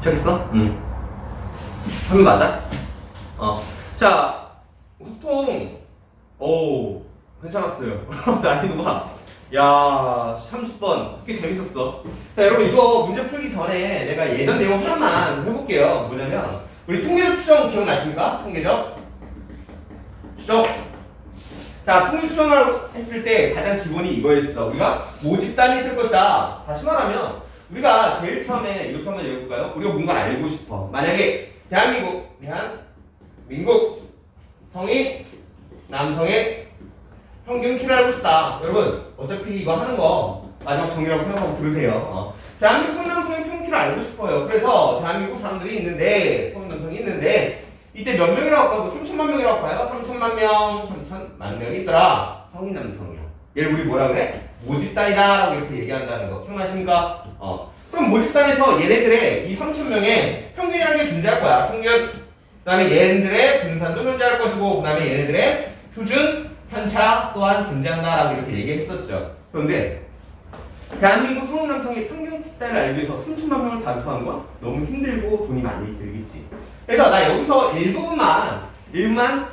저기 있어? 응. 형이 맞아? 자, 보통, 괜찮았어요. 난이도가. 야, 30번. 꽤 재밌었어. 자, 여러분, 이거 문제 풀기 전에 내가 예전 내용 하나만 해볼게요. 뭐냐면, 우리 통계적 추정 기억나십니까? 통계적 추정. 자, 통계 추정을 했을 때 가장 기본이 이거였어. 우리가 모집단이 있을 것이다. 다시 말하면, 우리가 제일 처음에 이렇게 한번 읽어볼까요? 우리가 뭔가를 알고 싶어. 만약에 대한민국 성인 남성의 평균 키를 알고 싶다. 여러분 어차피 이거 하는 거 마지막 정리라고 생각하고 들으세요. 대한민국 성인 남성의 평균 키를 알고 싶어요. 그래서 대한민국 사람들이 있는데 성인 남성이 있는데 이때 몇 명이라고 할까요? 3천만 명이라고 할까요? 3천만 명, 3천만 명이 있더라. 성인 남성이야. 얘를 우리 뭐라 그래? 모집단이다 라고 이렇게 얘기한다는 거 기억나십니까? 그럼 모집단에서 얘네들의 이 3,000명의 평균이라는 게 존재할 거야. 평균. 그 다음에 얘네들의 분산도 존재할 것이고, 그 다음에 얘네들의 표준 편차 또한 존재한다 라고 이렇게 얘기했었죠. 그런데 대한민국 성인 남성의 평균 숫자를 알기 위해서 3천만 명을 다 구하는 건 너무 힘들고 돈이 많이 들겠지. 그래서 나 여기서 일부분만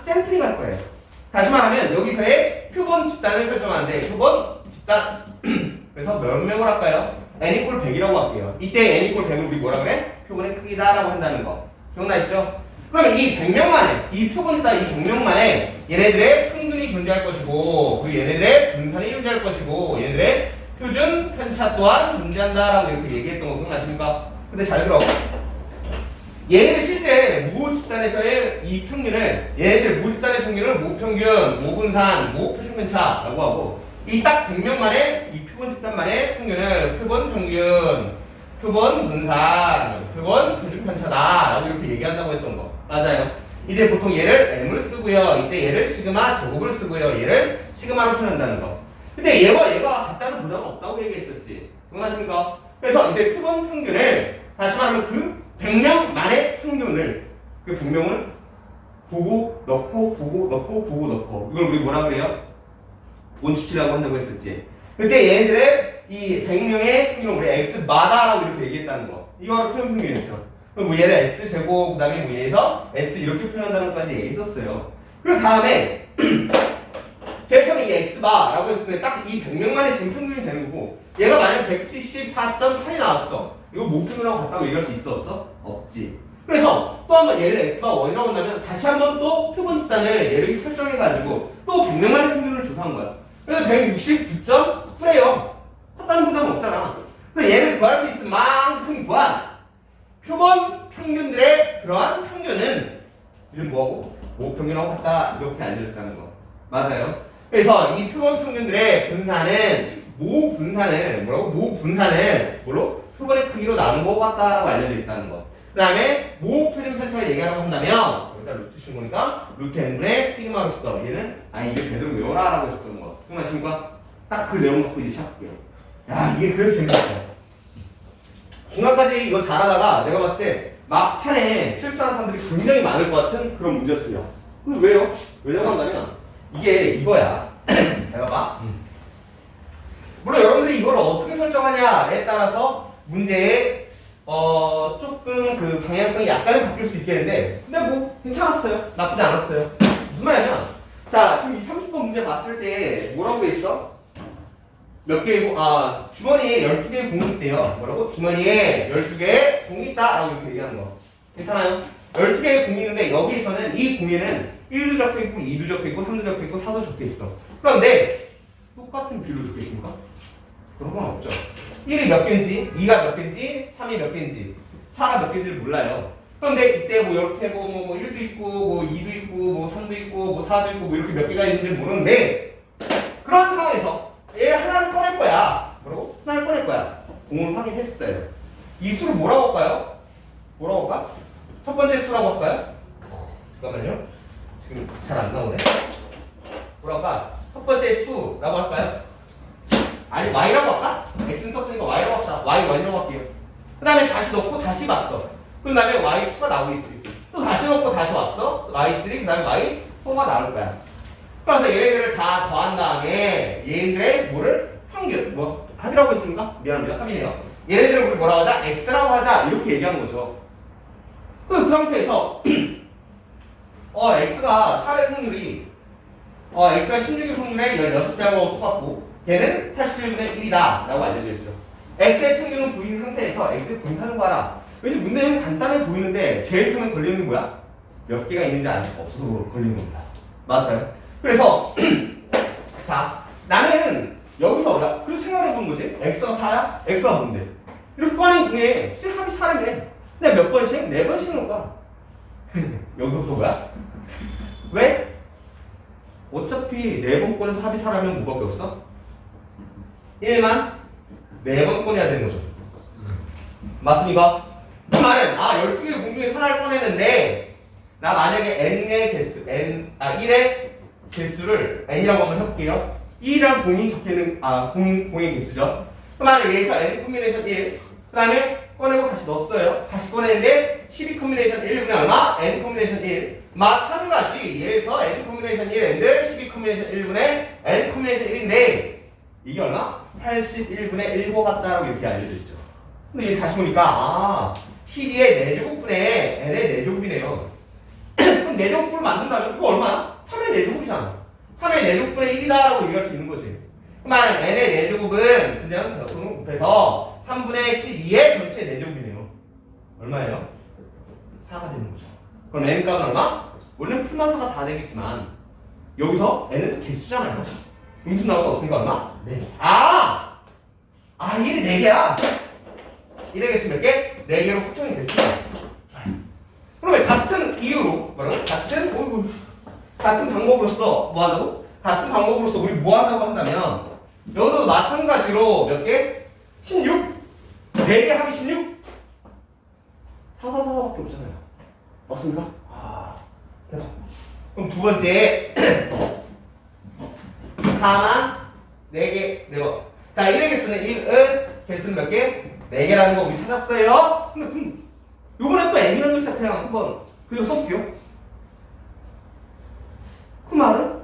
샘플링 할 거예요. 다시 말하면 여기서의 표본 집단을 설정하는데 표본 집단 그래서 몇 명을 할까요? n equal 100이라고 할게요. 이때 n equal 100을 우리 뭐라 그래? 표본의 크기다라고 한다는 거. 기억나시죠? 그러면 이 100명만에, 이 표본 집단 이 100명만에 얘네들의 평균이 존재할 것이고 그리고 얘네들의 분산이 존재할 것이고 얘네들의 표준 편차 또한 존재한다라고 이렇게 얘기했던 거 기억나십니까? 근데 잘 들어. 얘네들 실제 모 집단에서의 이 평균을 얘네들 모 집단의 평균을 모평균, 모분산, 모표준편차라고 하고 이 딱 100명만의 이 표본 집단만의 평균을 표본 평균, 표본 분산, 표본 표준편차다 라고 이렇게 얘기한다고 했던 거 맞아요. 이때 보통 얘를 m을 쓰고요. 이때 얘를 시그마 제곱을 쓰고요. 얘를 시그마로 표현한다는 거. 근데 얘가 같다는 보장은 없다고 얘기했었지. 기억나십니까? 그래서 이때 표본 평균을 다시 말하면 그 100명만의 평균을 그 100명을 보고 넣고 보고 넣고 보고 넣고 이걸 우리 뭐라 그래요? 원추치라고 한다고 했었지. 그때 얘네들의 이 100명의 평균을 우리 x마다라고 이렇게 얘기했다는 거. 이거 바로 표현 평균이었죠. 그럼 뭐 얘를 x제곱 그다음에 뭐 얘에서 s 이렇게 표현한다는 것까지 얘기했었어요. 그 다음에 제일 처음에 이 x바라고 했을 때 딱 이 100명만의 지금 평균이 되는 거고 얘가 만약 174.8이 나왔어. 이거 목표라고 같다고 얘기할 수 있어 없어? 없지. 그래서 또 한번 얘를 x바 1이라고 한다면 다시 한번 또 표본 집단을 얘를 설정해가지고 또 100명만의 평균을 조사한 거야. 그래서 169.9래요. 샀다는 보장은 없잖아. 그래서 얘를 구할 수 있을 만큼 구한 표본 평균들의 그러한 평균은 이를 뭐하고? 모평균하고 같다. 이렇게 알려줬다는 거. 맞아요. 그래서 이 표본 평균들의 분산은 모분산을 뭐로? 표본의 크기로 나눈 것 같다라고 알려져 있다는 거. 그 다음에 모표준 편차를 얘기하라고 한다면 여기다 루트 친 거니까 루트 n분의 시그마로서 얘는 이게 제대로 외워라 라고 했었던 거. 기억나십니까? 딱 그 내용 갖고 이제 시작할게요. 야 이게 그래서 재밌었어요. 중간까지 이거 잘하다가 내가 봤을 때 막판에 실수하는 사람들이 굉장히 많을 것 같은 그런 문제였어요. 왜요? 왜냐고 한다면 이게 이거야. 잘 봐봐. 물론 여러분들이 이걸 어떻게 설정하냐에 따라서 문제의 조금 그 방향성이 약간은 바뀔 수 있겠는데 근데 뭐 괜찮았어요. 나쁘지 않았어요. 무슨 말이냐면 자 지금 이 30번 문제 봤을 때 뭐라고 돼 있어? 몇 개의 주머니에 12개의 공이 있대요. 뭐라고? 주머니에 12개의 공이 있다 라고 이렇게 얘기하는 거 괜찮아요? 12개의 공이 있는데 여기에서는 이 공에는 1도 적혀있고 2도 적혀있고 3도 적혀있고 4도 적혀있어. 그런데 똑같은 비율로 적혀있습니까? 그런 건 없죠. 1이 몇 개인지, 2가 몇 개인지, 3이 몇 개인지, 4가 몇 개인지를 몰라요. 그런데 이때 뭐 이렇게 뭐 1도 있고, 뭐 2도 있고, 뭐 3도 있고, 뭐 4도 있고, 뭐 이렇게 몇 개가 있는지 모르는데 그런 상황에서 얘 하나를 꺼낼 거야. 뭐라고? 하나를 꺼낼 거야. 공을 확인했어요. 이 수를 뭐라고 할까요? 뭐라고 할까? 첫 번째 수라고 할까요? 잠깐만요. 지금 잘 안 나오네. 뭐라고 할까? 첫 번째 수라고 할까요? 아니 y라고 할까? x는 썼으니까 y라고 합시다. y1이라고 할게요. 그 다음에 다시 넣고 다시 봤어. 그 다음에 y2가 나오겠지. 또 다시 넣고 다시 왔어. y3 그 다음에 y4가 나올 거야. 그래서 얘네들을 다 더한 다음에 얘네들의 뭐를? 평균 합이라고 했습니까? 미안합니다. 합이네요. 얘네들을 우리 뭐라고 하자? x라고 하자. 이렇게 얘기한 거죠. 그 상태에서 x가 4의 확률이 x가 16의 확률에 16배하고 똑같고 걔는 81분의 1이다 라고 알려져 있죠. x의 평균은 보이는 상태에서 x의 분산을 봐라. 왠지 문제는 간단해 보이는데 제일 처음에 걸리는 게 뭐야? 몇 개가 있는지 없어서 걸리는 겁니다. 맞아요. 그래서 자, 나는 여기서 뭐야? 그렇게 생각해 보는 거지. x가 4야? x가 뭔데? 이렇게 꺼낸 중에 수합이 4라며. 근데 몇 번씩? 4번씩 넣을까? 여기서부터 뭐야? 왜? 어차피 4번 꺼내서 합이 4라면 뭐밖에 없어? 1만 4번 꺼내야 되는 거죠. 맞습니까? 그 말은 12개 공중에 하나를 꺼내는데 나 만약에 n의 개수, 1의 개수를 n이라고 한번 해볼게요. 2랑 공이 적혀있는, 공의 개수죠. 그 말은 얘에서 n 콤비네이션 1, 그 다음에 꺼내고 다시 넣었어요. 다시 꺼내는데 12 콤비네이션 1분의 얼마? n 콤비네이션 1. 마찬가지 얘에서 n 콤비네이션 1 and 12 콤비네이션 1분의 n 콤비네이션 1인데 이게 얼마? 81분의 1과 같다라고 이렇게 알려져 있죠. 근데 얘 다시 보니까 12의 4제곱분의 n의 4제곱이네요. 그럼 4제곱분을 만든다면 그거 얼마야? 3의 4제곱이잖아. 3의 4제곱분의 1이다라고 얘기할 수 있는 거지. 그 말은 n의 4제곱은 그냥 곱해서 3분의 12의 전체 4제곱이네요. 얼마예요? 4가 되는 거죠. 그럼 n 값은 얼마? 원래 풀만 4가 다 되겠지만 여기서 n은 개수잖아요. 음수 나올 수 없으니까 얼마? 4개. 1이 4개야. 1의 개수 몇 개? 4개로 확정이 됐습니다. 그러면 같은 이유로 뭐라고? 같은 방법으로서 뭐 한다고? 같은 방법으로서 우리 뭐 한다고 한다면 여기도 마찬가지로 몇 개? 16? 4개 합이 16? 4밖에 없잖아요. 맞습니까? 그럼 두 번째 4만 4개 4번. 자, 1의 개수는 1은 개수는 몇 개? 4개라는 거 우리 찾았어요. 근데 요번에 또 n이라는 걸 시작해요. 한번 그대로 써볼게요. 그 말은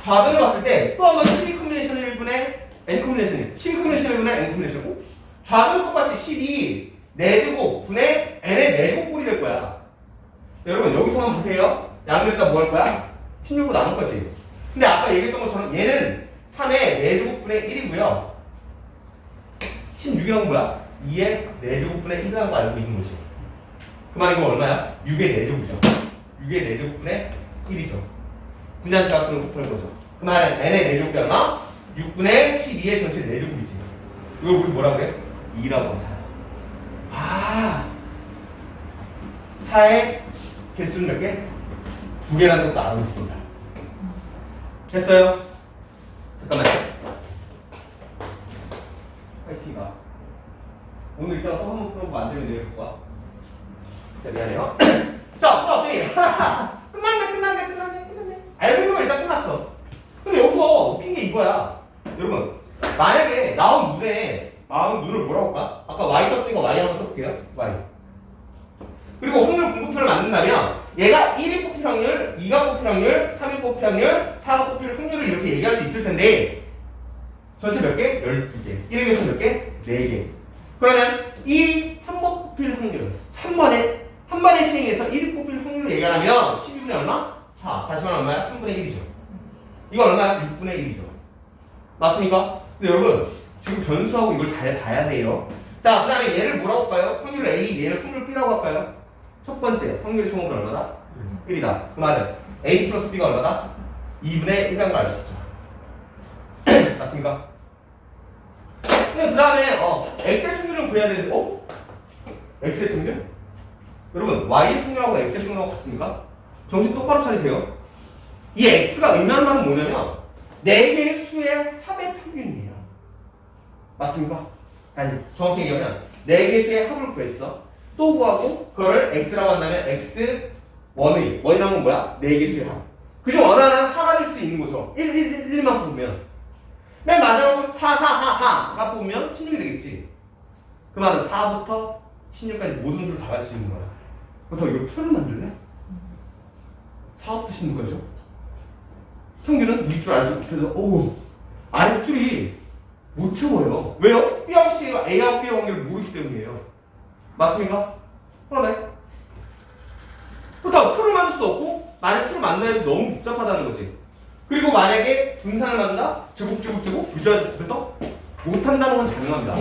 좌변을 봤을 때 또 한번 12 콤비네이션 1분의 n 콤비네이션 1 12 콤비네이션 1분의 n 콤비네이션 5 좌변은 똑같이 12 4제곱 분의 n의 4제곱꼴이 될 거야. 여러분 여기서만 보세요. 양변에다 뭐 할 거야? 16으로 나눌 거지. 근데 아까 얘기했던 것처럼 얘는 3의 4제곱분의 1이고요 16이란 건 뭐야? 2의 4제곱분의 1이라는 거 알고 있는 거지. 그 말이 이거 얼마야? 6의 4제곱이죠. 6의 4제곱분의 1이죠. 분자한테 값으로 곱하는 거죠. 그 말은 n의 4제곱이 얼마? 6분의 12의 전체 4제곱이지. 이걸 우리 뭐라 그래? 2라고 하잖아. 4의 개수는 몇 개? 2개라는 것도 알고 있습니다. 됐어요? 잠깐만요. 파이팅가. 오늘 이따가 또 한 번 풀어보고 안 되면 내일 볼까? 자, 미안해요. 자, 풀어봤더니 끝났네. 알고 있는 거 일단 끝났어. 근데 여기서 웃긴 게 이거야. 여러분, 만약에 나온 눈을 뭐라고 할까? 아까 y 썼으니까 y 한번 써볼게요. y. 그리고 확률 분포표를 만든다면 얘가 1이 뽑힐 확률, 2가 뽑힐 확률, 3이 뽑힐 확률, 4가 뽑힐 확률을 이렇게 얘기할 수 있을 텐데 전체 몇 개? 12개. 1의 개수 몇 개? 4개. 그러면 1이 한 번 뽑힐 확률, 한 번에 시행해서 1이 뽑힐 확률을 얘기하면 12분의 얼마? 4. 다시 말하면 얼마야? 3분의 1이죠. 이거 얼마야? 6분의 1이죠. 맞습니까? 근데 여러분 지금 변수하고 이걸 잘 봐야 돼요. 자, 그 다음에 얘를 뭐라고 할까요? 확률 A, 얘를 확률 B라고 할까요? 첫 번째, 확률의 총합은 얼마다? 1이다. 그 말은 A 플러스 B가 얼마다? 2분의 1이라는 걸 알 수 있죠. 맞습니까? 그 다음에 X의 평균을 구해야 되는데 X의 평균? 여러분 Y의 평균하고 X의 평균하고 같습니까? 정신 똑바로 차리세요. 이 X가 의미하는 말은 뭐냐면 4개의 수의 합의 평균이에요. 맞습니까? 아니 정확히 얘기하면 4개의 수의 합을 구했어. 또 구하고 그거를 X라고 한다면 X1의 원이라는 건 뭐야? 4개의 수의 합. 그중 어느 하나는 4가 될 수 있는 거죠. 1만 보면 맨 마지막으로 4가 보면 16이 되겠지. 그 말은 4부터 16까지 모든 수를 다 갈 수 있는 거야. 그렇다고 이걸 표를 만들래? 4부터 16까지요? 평균은 윗줄 아래줄 곱해서 아랫줄이 못 채워요. 왜요? B하고 C가 A하고 B의 관계를 모르기 때문이에요. 맞습니까? 그러네. 그렇다고 풀을 만들 수도 없고 만약 풀을 만들어야 너무 복잡하다는 거지. 그리고 만약에 분산을 만든다? 제곱 유지해서 못한다는 건 자명합니다.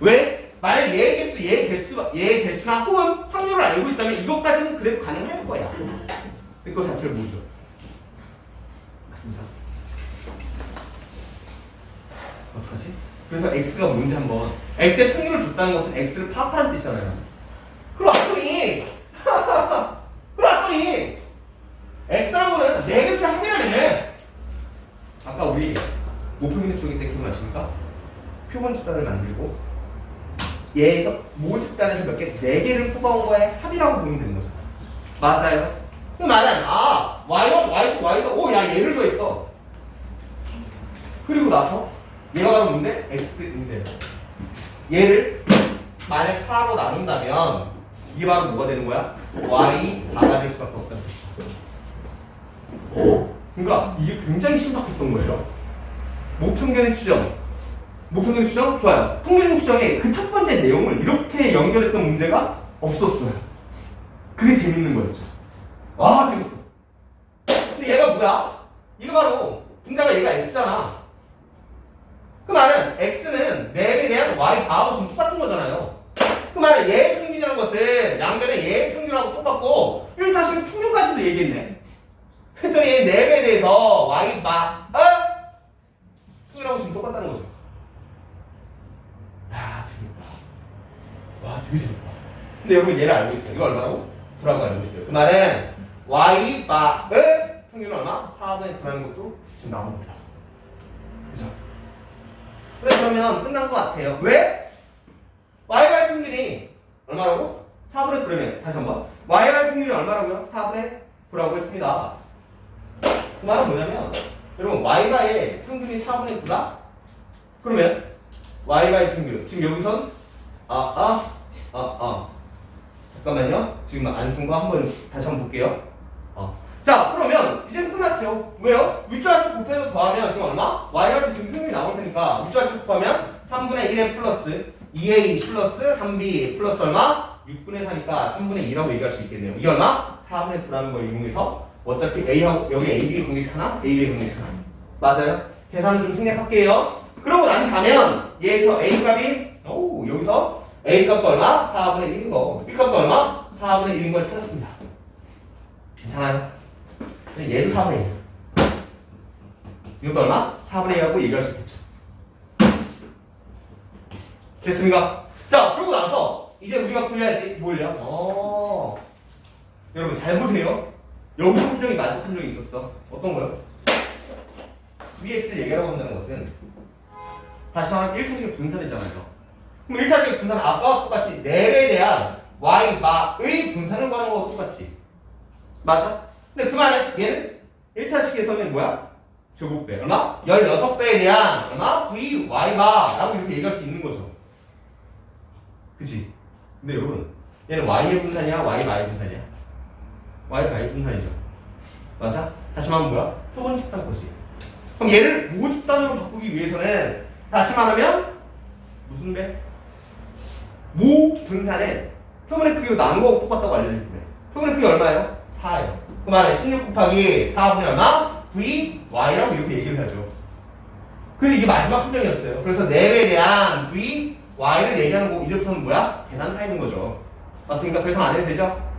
왜? 만약 얘의 개수나 혹은 확률을 알고 있다면 이것까지는 그래도 가능할 거야. 그거 자체를 모르죠. 맞습니다. 어떡하지? 그래서 x가 뭔지 한번 x의 평균을 줬다는 것은 x를 파악하는 뜻이잖아요. 그러왔더니 x라는 거는 4개수의 합이라며. 아까 우리 모평균 수정일 때 기억나십니까? 표본 집단을 만들고 얘에서 모 집단에서 몇 개, 4개를 뽑아온 거에 합이라고 보면 되는 거잖아. 맞아요. 그 말은 y1, y2, y4 야 얘를 더했어. 그리고 나서 얘가 바로 뭔데? x인데 얘를 만약 4로 나눈다면 이게 바로 뭐가 되는 거야? y4가 될 수밖에 없다는 뜻이야. 그러니까 이게 굉장히 신박했던 거예요. 목평균의 추정 좋아요. 평균 추정의 그 첫 번째 내용을 이렇게 연결했던 문제가 없었어요. 그게 재밌는 거였죠. 재밌어. 근데 얘가 뭐야? 이거 바로 분자가 얘가 x잖아. 그 말은 x는 맵에 대한 y 다하고 좀 똑같은 거잖아요. 그 말은 얘의 평균이라는 것은 양변의 얘의 평균하고 똑같고 1차식의 평균까지도 얘기했네. 했더니 맵에 대해서 y 평균하고 지금 똑같다는 거죠. 재밌다. 되게 재밌다. 근데 여러분 얘를 알고 있어요. 이거 얼마라고? 9라고 알고 있어요. 그 말은 y 평균은 얼마? 4분의 9라는 것도 지금 나옵니다. 그죠? 그러면 끝난 것 같아요. 왜? y 평균이 얼마라고? 4분의 9라면 다시 한번 y 평균이 얼마라고요? 4분의 9라고 했습니다. 그 말은 뭐냐면 여러분 y의 평균이 4분의 9다? 그러면 y의 평균 지금 여기선 잠깐만요. 지금 안 쓴 거 다시 한번 볼게요. 자 그러면 이제 끝났죠. 왜요? 윗줄 아래쪽 곱해서 더하면 지금 얼마? y할 지금 평균이 나올 테니까 윗줄 아래쪽 곱하면 3분의 1n 플러스 2a 플러스 3b 플러스 얼마? 6분의 4니까 3분의 2라고 얘기할 수 있겠네요. 이게 얼마? 4분의 9라는 거 이용해서 어차피 a하고 여기 ab 공식 하나, ab 공식 하나. 맞아요? 계산을 좀 생략할게요. 그러고 난 다음에 얘에서 a 값이 여기서 a 값도 얼마? 4분의 1인 거. b 값도 얼마? 4분의 1인 걸 찾았습니다. 괜찮아요? 얘도 4분의 1. 이것도 얼마? 4분의 1이라고 얘기할 수 있겠죠. 됐습니까? 자, 그러고 나서 이제 우리가 구해야지 뭘요? 여러분 잘 보세요. 여기 함정이 마지막 함정이 있었어. 어떤 거요? VX를 얘기하라고 한다는 것은 다시 말하면 1차식의 분산이잖아요. 그럼 1차식의 분산은 아까와 똑같이 랩에 대한 y의 분산을 구하는 거와 똑같지. 맞아? 근데 그 말은 얘는 1차식에서는 뭐야? 제곱배. 얼마? 16배에 대한 얼마? v y라고 이렇게 얘기할 수 있는 거죠. 그치? 근데 여러분 얘는 y의 분산이야? y의 분산이야? y의 분산이죠. 맞아? 다시 말하면 뭐야? 표본 집단 거지. 그럼 얘를 모 집단으로 바꾸기 위해서는 다시 말하면 무슨 배? 모 분산을 표본의 크기로 나눈 거하고 똑같다고 알려줄 때 표본의 크기 얼마예요? 4예요. 그 말은 16 곱하기 4분의 얼마? v y라고 이렇게 얘기를 하죠. 그래서 이게 마지막 함정이었어요. 그래서 랩에 대한 v y를 얘기하는 거 이제부터는 뭐야? 계산 타임인 거죠. 맞습니까? 더 이상 안 해도 되죠?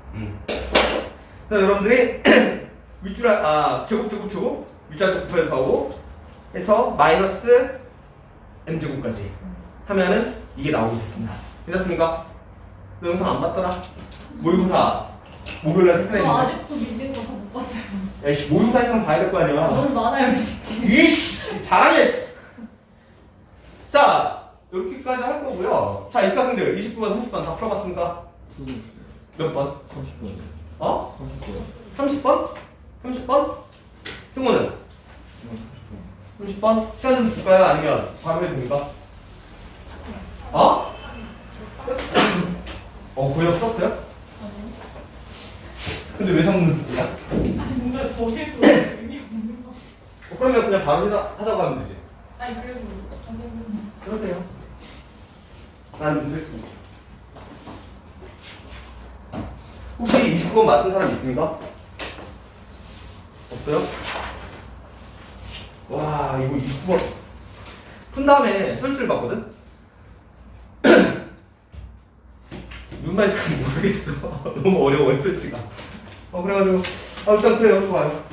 그래서 여러분들이 윗줄 제곱 윗줄 곱해서 하고 해서 마이너스 m제곱까지 하면은 이게 나오게 됐습니다. 괜찮습니까? 너 영상 안 봤더라? 모의고사 목요일날 저 했었는데 아직도 밀린 거 다 못 봤어요. 야이씨 모의고사 했으면 봐야 될 거 아니야. 너무 많아요, 이게. 이씨 잘하네. 자 이렇게까지 할 거고요. 자 이과생들 29번 30번 다 풀어봤습니까? 몇 번? 30번. 30번? 30번? 승호는? 30번? 시간 좀 줄까요? 아니면 바로 해도 됩니까? 고역 풀었어요? 근데 왜 삼는 거야? 뭔가 거기에서 의미 없는 거. 그러면 그냥 바로 하자고 하면 되지. 아니, 그래도. 나는 문제 쓰기. 혹시 29번 맞춘 사람 있습니까? 없어요? 와, 이거 29번 푼 다음에 설치를 봤거든? 무슨 말인지 잘 모르겠어. 너무 어려워요, 설치가. 그래가지고 일단 그래요. 좋아요.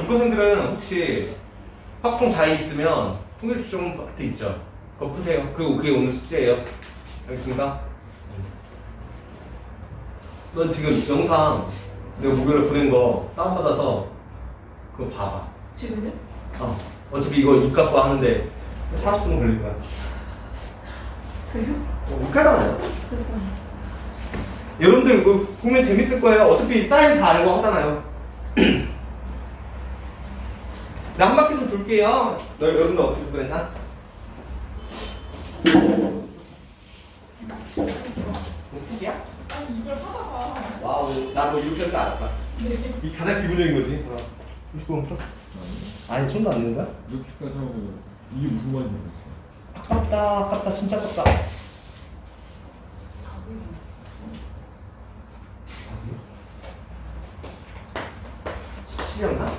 이과생들은 혹시 확통 자에 있으면 통계 추정 파트 있죠? 그거 푸세요. 그리고 그게 오늘 숙제예요. 알겠습니까? 넌 지금 영상 내가 목요일에 보낸 거 다운받아서 그거 봐봐. 지금요? 어차피 이거 입학과 하는데 40분 걸릴 거야. 그래요? 못하잖아요. 그래서 여러분들 이거 보면 재밌을 거예요. 어차피 사인 다 알고 하잖아요. 나 한 바퀴 좀 돌게요. 여러분들 어떻게 그랬나? 포기야? 아니 이걸 하다가 와우, 나도 이렇게 할 줄 알았다. 이 가장 기본적인 거지. 99번 플러스. 아니, 손도 안 넣는 거야? 이렇게까지 하고 이게 무슨 말인지 모르겠어. 아깝다, 진짜 아깝다. 17년가?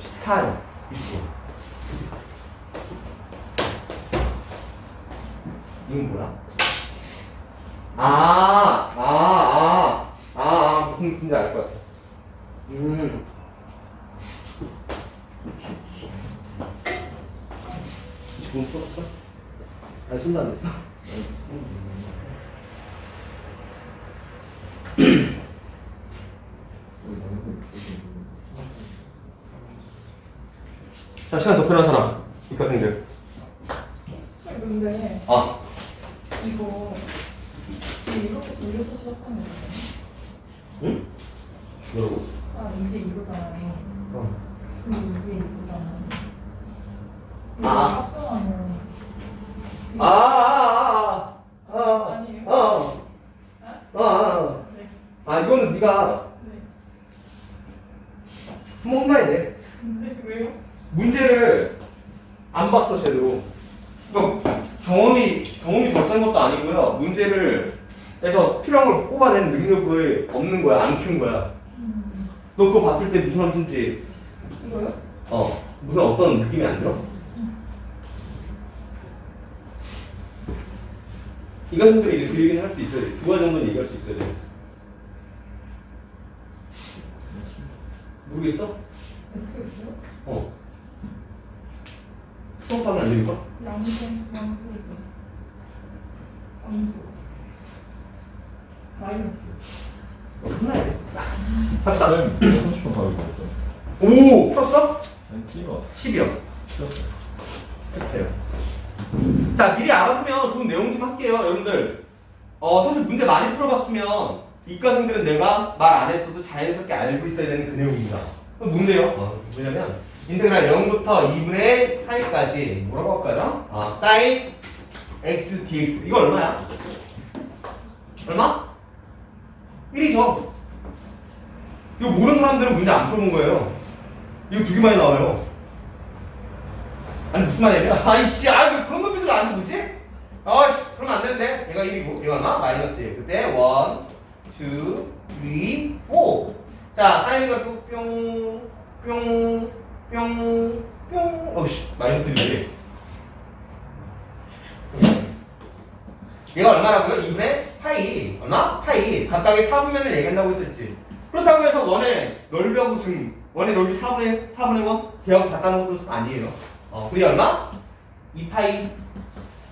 14년, 29. 이건 뭐야? 무슨 느낌인지 알 것 같아. 29분 풀었어? 아니, 손도 안 됐어. 자, 시간 더 필요한 사람. 이과생들. 근데 이거 이렇게 돌려서 시작하는 거예요? 응? 뭐라고? 이게 이거잖아요. 근데 이게 이거잖아요. 이거 아. 합성하면 아니에요? 네. 이거는 네가 네. 한번 혼나야 돼. 근데 왜요? 문제를 안 봤어, 제대로. 그러니까 경험이 덜 쌓인 것도 아니고요. 문제를 해서 필요한 걸 뽑아내는 능력을 없는 거야. 안 키운 거야. 너 그거 봤을 때 무슨 말인지 이거요? 무슨 어떤 느낌이 안 들어? 이과생들이 이제 그 얘기는 할 수 있어야 돼. 두 가지 정도는 얘기할 수 있어야 돼. 모르겠어? 어떻게 했어요? 수업하면 안 되니까? 양수. 마이너스. 혼나야 돼. 쌤, 내가 30분 다 읽었죠. 오! 풀었어? 아니, 틀린 것 같아. 10이요. 틀렸어요. 착해요. 자, 미리 알아두면 좋은 내용 좀 할게요, 여러분들. 사실 문제 많이 풀어봤으면 이과생들은 내가 말 안 했어도 자연스럽게 알고 있어야 되는 그 내용입니다. 그럼 뭔데요? 뭐냐면 인테그랄 0부터 2분의 파이까지 뭐라고 할까요? sin x dx 이거 얼마야? 얼마? 1이죠. 이거 모르는 사람들은 문제 안 풀어본 거예요. 이거 되게 많이 나와요. 아니 무슨 말이야? 아이씨, 왜 그런 놈들을 안 보지? 아이씨, 그러면 안 되는데. 얘가 1이고 얘가 얼마? 마이너스 1. 그때 1, 2, 3, 4. 자, 사인이가 뿅, 뿅, 뿅, 뿅. 어이씨, 마이너스 1이지. 얘가 얼마라고요? 2분의 파이. 얼마? 파이. 각각의 4분면을 얘기한다고 했었지. 그렇다고 해서 원의 넓이하고 지금 원의 넓이 4분의 1 대하고 같다는 것도 아니에요. 그게 얼마? 2파이.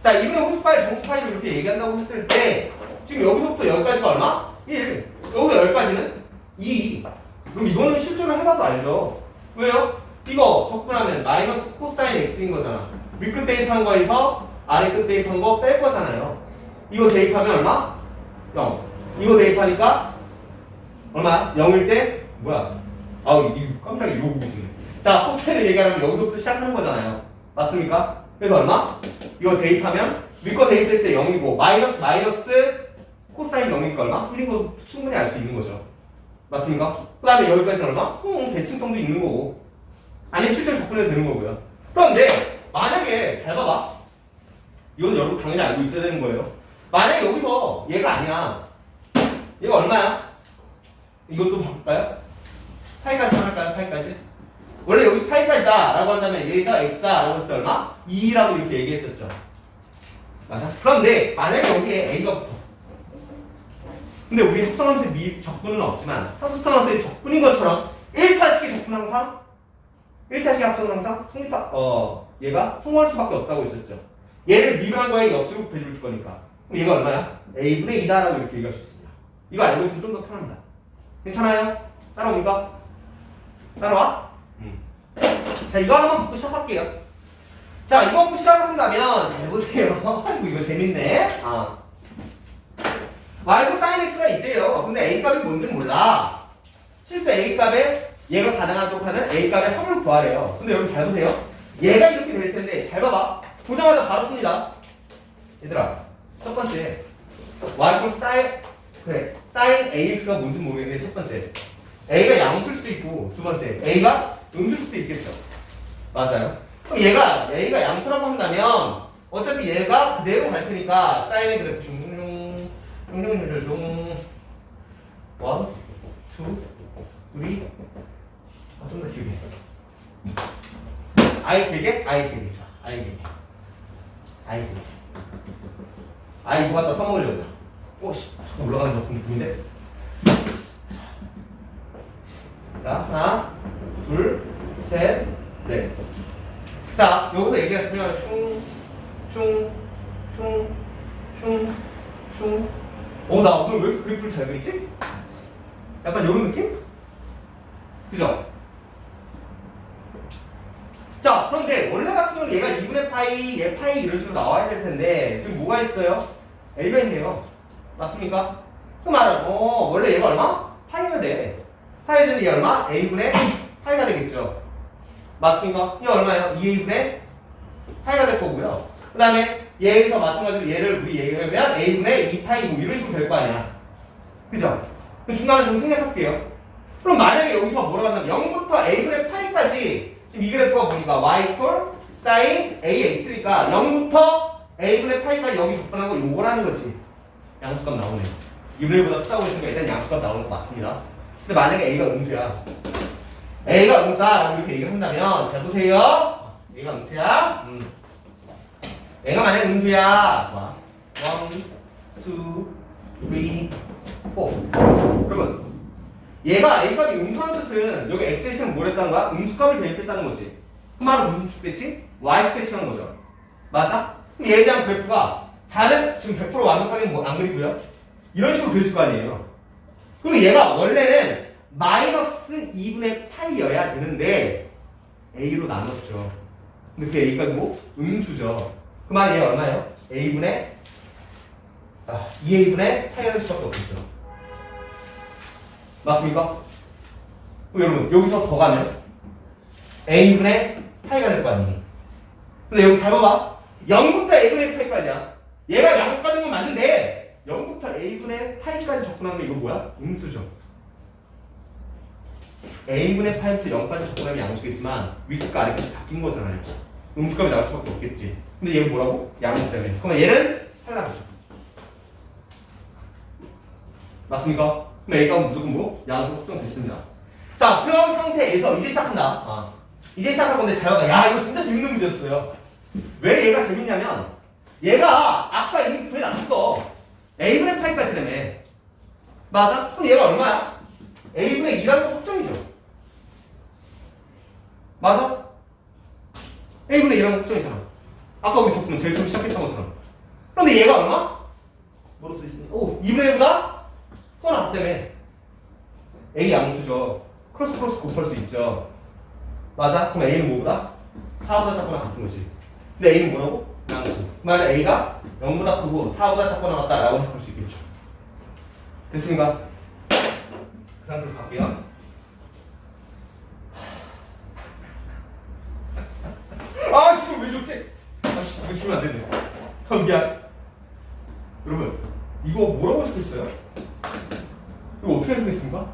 자, 2분의 홀수파이 정수파이로 이렇게 얘기한다고 했을 때 지금 여기서부터 여기까지가 얼마? 1. 여기서 여기까지는 2. 그럼 이거는 실제로 해봐도 알죠. 왜요? 이거 적분하면 마이너스 코사인 x인 거잖아. 윗끝 대입한 거에서 아래끝 대입한 거 뺄 거잖아요. 이거 대입하면 얼마? 0. 이거 대입하니까 얼마? 0일 때 뭐야? 아우 이거 깜짝이야 이거 보고 있네. 자, 코사인을 얘기하면 여기서부터 시작하는 거잖아요. 맞습니까? 그래서 얼마? 이거 대입하면 윗거 대입했을 때 0이고 마이너스 코사인 0이니까 얼마? 1인 거 충분히 알 수 있는 거죠. 맞습니까? 그 다음에 여기까지는 얼마? 대칭성도 있는 거고 아니면 실제로 접근해도 되는 거고요. 그런데 만약에 잘 봐봐. 이건 여러분 당연히 알고 있어야 되는 거예요. 만약에 여기서 얘가 아니야. 얘가 얼마야? 이것도 바꿀까요? 파이까지 할까요? 파이까지? 원래 여기 파이까지다 라고 한다면 얘가 x다 라고 했을 때 얼마? 2라고 이렇게 얘기했었죠. 맞아? 그런데 만약에 여기에 a가 붙어. 근데 우리 합성함수의 적분은 없지만 합성함수의 적분인 것처럼 1차식의 적분 항상 1차식의 합성은 항상 얘가 통할 수밖에 없다고 했었죠. 얘를 미분한 거에 역수로 곱해줄 거니까. 그럼 얘가 얼마야? a분의 2다라고 이렇게 얘기할 수 있습니다. 이거 알고 있으면 좀 더 편합니다. 괜찮아요? 따라옵니까? 따라와? 자, 이거 하나만 보고 시작할게요. 자, 이거 보고 시작한다면 잘 보세요. 아이고 이거 재밌네. y 사인 x가 있대요. 근데 a 값이 뭔지는 몰라. 실수 a 값에 얘가 가능하도록 하는 a 값의 합을 구하래요. 근데 여러분 잘 보세요. 얘가 이렇게 될 텐데 잘 봐봐. 보자마자 바로 씁니다. 얘들아, 첫 번째 y 사인 ax가 뭔지 모르겠는데 첫 번째 a가 양수일 수도 있고 두 번째 a가 음수일 수도 있겠죠. 맞아요. 그럼 얘가 양수라고 한다면 어차피 얘가 그대로 갈 테니까 사인의 그래프 중 1, 2, 3 좀 더 길게 I 길게? I 길게 좋아. I 길게 I 이거 갖다 써먹으려고. 오씨 잠깐 올라가는 것 같은 느낌인데. 자, 하나 둘 셋 넷. 자, 여기서 얘기했으면 나 오늘 왜 이렇게 그래프를 잘 그리지? 약간 이런 느낌? 그죠? 자, 그런데 원래 같은 경우는 얘가 2분의 파이, 얘 파이 이런 식으로 나와야 될 텐데 지금 뭐가 있어요? a가 있네요. 맞습니까? 그 말은 원래 얘가 얼마? 파이가 돼. 파이가 되는데 얘 얼마? a분의 파이가 되겠죠. 맞습니까? 얘 얼마예요? 2a분의 파이가 될 거고요. 그 다음에 얘에서 마찬가지로 얘를 우리 얘기하면 a분의 2파이 뭐 이런 식으로 될 거 아니야. 그죠? 그럼 중간에 좀 생략할게요. 그럼 만약에 여기서 뭐라고 한다면 0부터 a분의 파이까지 지금 이 그래프가 보니까 y sin ax니까 0부터 a분의 파이까지 여기 접근한 거 요거라는 거지. 양수값 나오네. 2분의 1보다 크다고 했으니까 일단 양수값 나오는 거 맞습니다. 근데 만약에 a가 음수야. a가 음수야 이렇게 얘기를 한다면 잘 보세요. a가 음수야. 얘가 만약에 음수야. 좋아. 1, 2, 3, 4. 여러분 얘가 a값이 음수라는 뜻은 여기 x에서는 뭘 했다는 거야? 음수값을 대입했다는 거지. 그 말은 무슨 축대치? y축대치라는 거죠. 맞아? 그럼 얘에 대한 그래프가 자는 지금 100% 완벽하게 안 그리고요. 이런 식으로 그려질 거 아니에요. 그럼 얘가 원래는 마이너스 2분의 파이여야 되는데 a로 나눴죠. 근데 그 a가 뭐? 음수죠. 그 말은 얘가 얼마예요? 2a분의 파이가 될 수밖에 없겠죠. 맞습니까? 그럼 여러분 여기서 더 가면 a분의 파이가 될 거 아니에요. 근데 여기 잘 봐봐. 0부터 a분의 파이까지야. 얘가 양수 가는 건 맞는데 0부터 a분의 파이까지 접근하면 이거 뭐야? 음수죠. a분의 파이부터 0까지 접근하면 양수겠지만 윗값과 아래값이 바뀐 거잖아요. 음수값이 나올 수밖에 없겠지. 근데 얘는 뭐라고? 양수 때문에. 그러면 얘는 탈락이죠. 맞습니까? 그럼 A가 무조건 뭐? 양수 확정됐습니다. 자, 그런 상태에서 이제 시작한다. 이제 시작할 건데 잘 봐봐. 야, 이거 진짜 재밌는 문제였어요. 왜 얘가 재밌냐면 얘가 아까 이미 구해놨어. a분의 파이까지라며. 맞아? 그럼 얘가 얼마야? a분의 2라는 거 확정이죠. 맞아? a분의 2라는 거 확정이잖아. 아까 우리 적으면 제일 처음 시작했던 것처럼. 그런데 얘가 얼마? 뭐로 써 있으니? 오, 2분의 1보다 또 나왔다며. a 양수죠. 크로스 곱할 수 있죠. 맞아? 그럼 a는 뭐보다? 4보다 작거나 같은 거지. 근데 a는 뭐라고? 양수. 그 말은 a가 0보다 크고 4보다 작거나 같다라고 해석할 수 있겠죠. 됐습니까? 그 상태로 갈게요. 아씨 왜 좋지? 아씨 이거 주면 안 되네. 미안. 여러분 이거 뭐라고 해석했어요? 이거 어떻게 해석했습니까?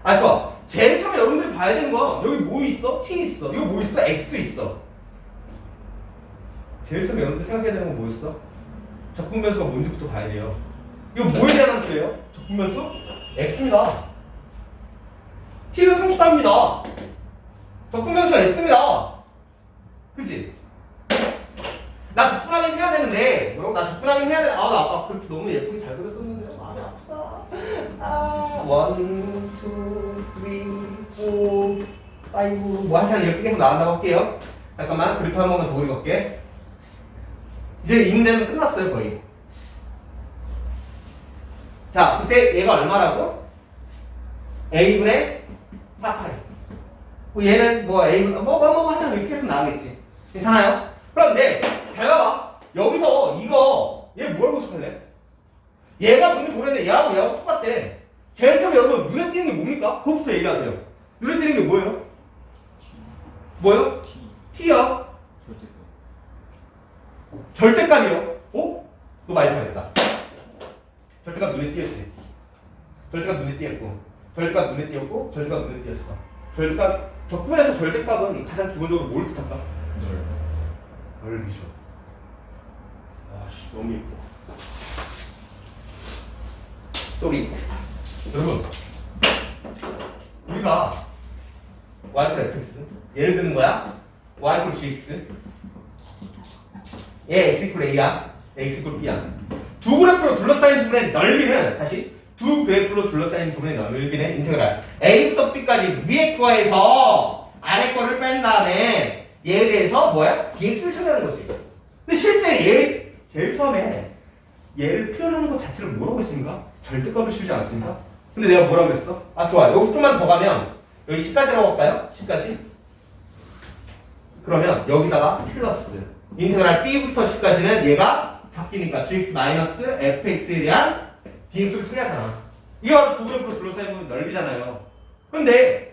아 좋아. 제일 처음에 여러분들이 봐야 되는 건 여기 뭐 있어? t 있어. 이거 뭐 있어? x 있어. 제일 처음에 여러분들 생각해야 되는 건 뭐였어? 적분변수가 뭔지부터 봐야 돼요. 이거 뭐에 대한 함수예요? 적분변수? x입니다. t는 34입니다. 적분변수가 x입니다. 그치? 나 적분하긴 해야 되는데 뭐라고? 나 적분하긴 해야 되는데 나 아까 그렇게 너무 예쁘게 잘 그렸었는데 마음이 아프다. 1, 2, 3, 4, 5 뭐 한칸 이렇게 계속 나간다고 할게요. 잠깐만 그래프 한 번만 더 그려볼게. 이제 이 문제는 끝났어요 거의. 자 그때 얘가 얼마라고? a분의 4파이. 얘는 뭐 a분 뭐 한장 이렇게 해서 나가겠지. 괜찮아요? 그런데 잘 봐봐. 여기서 이거 얘 뭐라고 해석할래? 얘가 분명히 모르는데 얘하고 똑같대. 제일 처음에 여러분 눈에 띄는 게 뭡니까? 그것부터 얘기하세요. 눈에 띄는 게 뭐예요? 뭐예요? t야. 절대값이요. 어? 너 말 잘했다. 절대값 눈에 띄었지. 절대값 눈에 띄었고, 절대값 눈에 띄었고, 절대값 눈에 띄었어. 절대값 적분에서 절대값은 가장 기본적으로 뭘 뜻할까? 넓이죠. 아씨 너무 예뻐. 쏘리. 여러분 우리가 y fx 예를 드는 거야. y gx 얘 x a야. x b야. 두 그래프로 둘러싸인 부분의 넓이는 다시 두 그래프로 둘러싸인 부분의 넓이는 인테그랄 a부터 b까지 위에 거에서 아래 거를 뺀 다음에 얘에 대해서 뭐야? dx를 찾아내는 거지. 근데 실제 얘 제일 처음에 얘를 표현하는 것 자체를 뭐라고 했습니까? 절대값을 씌우지 않았습니까? 근데 내가 뭐라고 그랬어? 아 좋아. 여기 좀만 더 가면 여기 C까지라고 할까요? C까지? 그러면 여기다가 플러스 인테그랄 B부터 C까지는 얘가 바뀌니까 gx-fx에 대한 dx를 처리하잖아. 이거 두 그래프로 둘러싸이면 넓이잖아요. 근데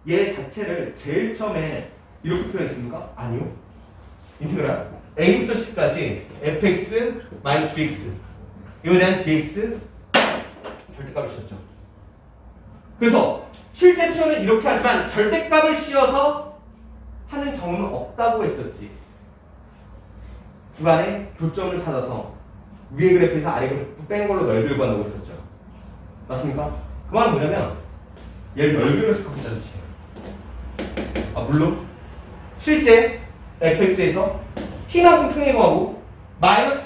얘 자체를 제일 처음에 이렇게 표현했습니까? 아니요. 인테그랄 a부터 c까지 fx-gx 이거에 대한 dx 절대값을 씌웠죠. 그래서 실제 표현은 이렇게 하지만 절대값을 씌워서 하는 경우는 없다고 했었지. 구간의 교점을 찾아서 위에 그래프에서 아래 그래프 뺀 걸로 넓이를 구한다고 했었죠. 맞습니까? 그 말은 뭐냐면 얘를 넓이로 해석한다는 뜻이에요. 아 물론 실제 fx에서 t만큼 크게 구하고 마이너스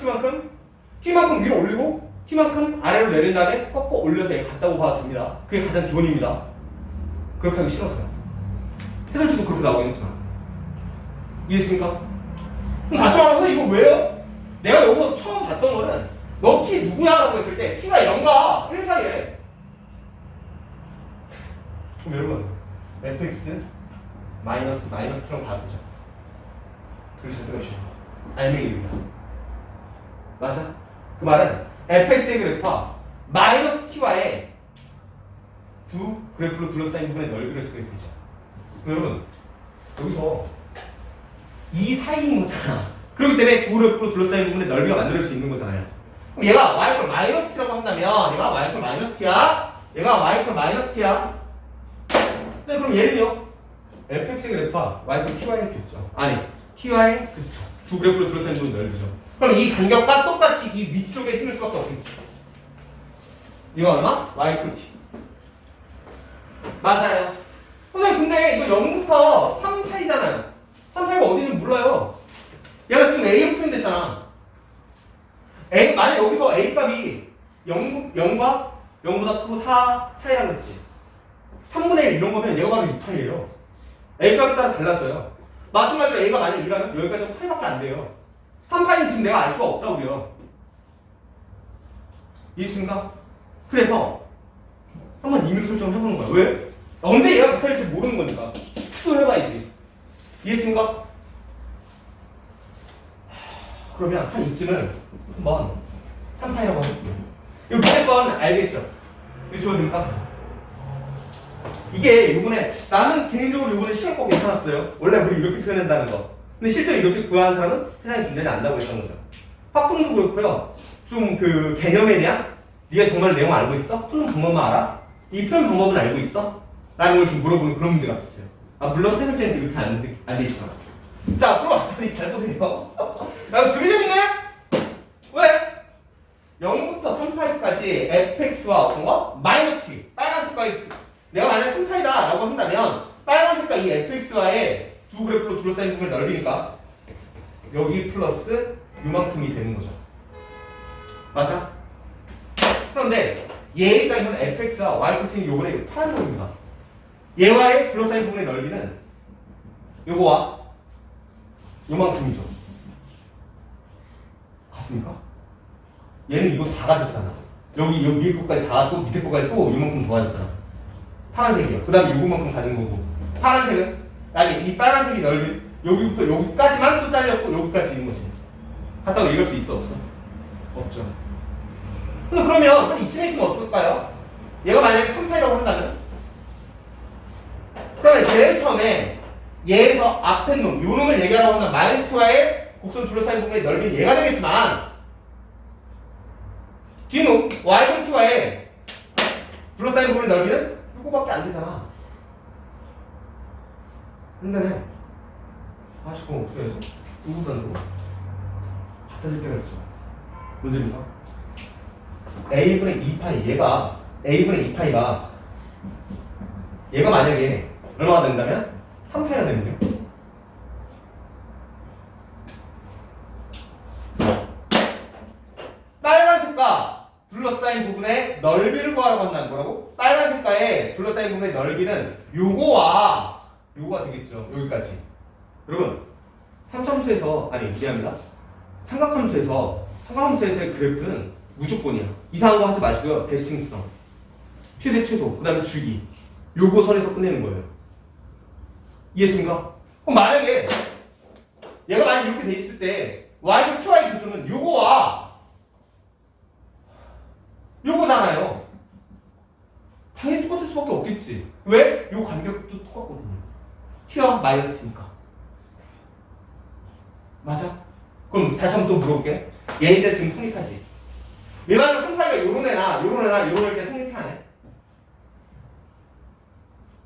t만큼 위로 올리고 t만큼 아래로 내린 다음에 꺾어 올려서 얘 같다고 봐도 됩니다. 그게 가장 기본입니다. 그렇게 하기 싫어서요. 해설지도 그렇게 나오고 있는 거잖아. 이해했습니까? 그럼 다시 말해서 이거 왜요? 내가 여기서 처음 봤던 거는 너 t 누구야? 라고 했을 때 t가 0과 1 사이에. 그럼 여러분 fx 마이너스 t랑 봐야 되죠. 그게 절대값이죠. 알맹이입니다. 맞아? 그 말은 fx의 그래프와 마이너스 t와의 두 그래프로 둘러싸인 부분의 넓이를 쓰게 되죠. 여러분 여기서 이 사이인 거잖아. 그렇기 때문에 두 그래프로 둘러싸인 부분의 넓이가 만들어질 수 있는 거잖아요. 그럼 얘가 y 마이너스 t라고 한다면 얘가 y 마이너스 t야. 얘가 y 마이너스 t야. 네, 그럼 얘는요 fx의 그래프와 y ty의 그래프죠. 아니 ty의 그쵸. 두 그래프로 둘러싸인 부분의 넓이죠. 그럼 이 간격과 똑같이 이 위쪽에 힘을 수밖에 없겠지. 이거 얼마? y t. 맞아요. 근데 이거 0부터 3 사이잖아요. 3 사이가 어디는 몰라요. 얘가 지금 A로 표현됐잖아. A, 만약 여기서 A 값이 0과 0보다 크고 4 사이라고 그랬지. 3분의 1 이런 거면 얘가 바로 2파이예요. A 값에 따라 달랐어요. 마찬가지로 A가 만약 2라면 여기까지 파이밖에 안 돼요. 3파이는 지금 내가 알 수가 없다고요. 이해했습니까? 그래서 한번 임의로 설정을 해보는 거야. 왜? 언제 얘가 나타날지 모르는 거니까. 시도를 해봐야지. 이해했습니까? 그러면 한 이쯤을 한번 3파이라고 해볼게요. 이거 밑에 건 알겠죠? 이거 줘도 됩니까? 이게 요번에 나는 개인적으로 요번에 시험 꼭 괜찮았어요. 원래 우리 이렇게 표현한다는 거. 근데 실제로 이렇게 구하는 사람은 세상에 존재하지 않는다고 했던 거죠. 확동도 그렇고요. 좀 그 개념에 대한 네가 정말 내용 알고 있어? 푸는 방법만 알아? 이 표현 방법은 알고 있어? 라는 걸 좀 물어보는 그런 문제가 있어요. 아 물론 해설자는 이렇게 안 돼 있지만. 자, 앞으로 왔더니 잘 보세요. 야, 되게 재밌네? 왜? 0부터 3파이까지 fx와 어떤 거? 마이너스 t. 빨간 색깔이 내가 만약 3파이다 라고 한다면 빨간 색깔 이 fx와의 두 그래프로 둘러싸인 부분의 넓이니까 여기 플러스 요만큼이 되는 거죠. 맞아? 그런데 얘 입장에서는 fx와 y 코팅이 요번에 파란 점입니다. 얘와의 둘러싸인 부분의 넓이는 요거와 요만큼이죠. 같습니까? 얘는 이거 다 가졌잖아. 여기 위에 것까지 다 갖고 밑에 것까지 또 요만큼 더 가졌잖아. 파란색이요. 그 다음에 요거만큼 가진 거고. 파란색은 아니 이 빨간색이 넓이 여기부터 여기까지만 또 잘렸고 여기까지 있는 거지. 갖다가 얘기할 수 있어 없어? 없죠. 근데 그러면 한 이쯤에 있으면 어떨까요? 얘가 만약에 3파이라고 한다면 그러면 제일 처음에 얘에서 앞에 놈, 요 놈을 얘기하라고 하면 마이너스와의 곡선 둘러싸인 부분의 넓이는 얘가 되겠지만 뒤놈, y분t와의 둘러싸인 부분의 넓이는 요거밖에 안 되잖아. 근데 아씨 그럼 어떻게 해야지? 요거단으로 갖다 줄게 그랬죠. 문제입니다. a분의 2파이 얘가 a분의 2파이가 얘가 만약에 얼마가 된다면 3파이가 되는 거예요. 빨간색과 둘러싸인 부분의 넓이를 구하라고 한다는 거라고? 빨간색과의 둘러싸인 부분의 넓이는 요거와 요거가 되겠죠. 여기까지. 여러분 삼삼수에서 아니 미안합니다. 삼각함수에서의 그래프는 무조건이야. 이상한 거 하지 마시고요. 대칭성, 최대 최소, 그 다음에 주기 요거 선에서 끝내는 거예요. 이해했습니까? 그럼 만약에 얘가 만약 이렇게 돼 있을 때 y도 ty 교점은 요거와 요거잖아요. 당연히 똑같을 수밖에 없겠지. 왜? 요 간격도 똑같거든요. t와 마이너스 t니까. 맞아? 그럼 다시 한번 또 물어볼게. 얘인데 지금 성립하지? 일반은 3파이가 요런 애나 요런 애께 성립하네.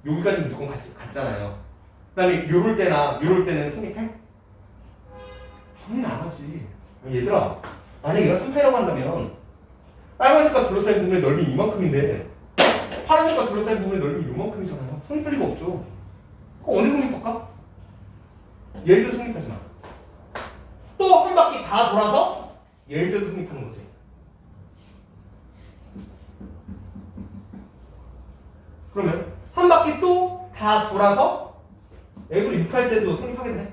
여기까지 무조건 같잖아요. 그 다음에 요럴 때는 성립해? 당연히 안 하지. 얘들아, 만약 얘가 3파이라고 한다면 빨간색과 둘러싸인 부분의 넓이 이만큼인데 파란색과 둘러싸인 부분의 넓이 요만큼이잖아요. 성립할 리가 없죠. 그럼 어느 성립할까? 예를 들어 성립하지 마. 또 한 바퀴 다 돌아서 예를 들어 성립하는 거지. 그러면 한 바퀴 또 다 돌아서 A분의 6할 때도 성립하겠네.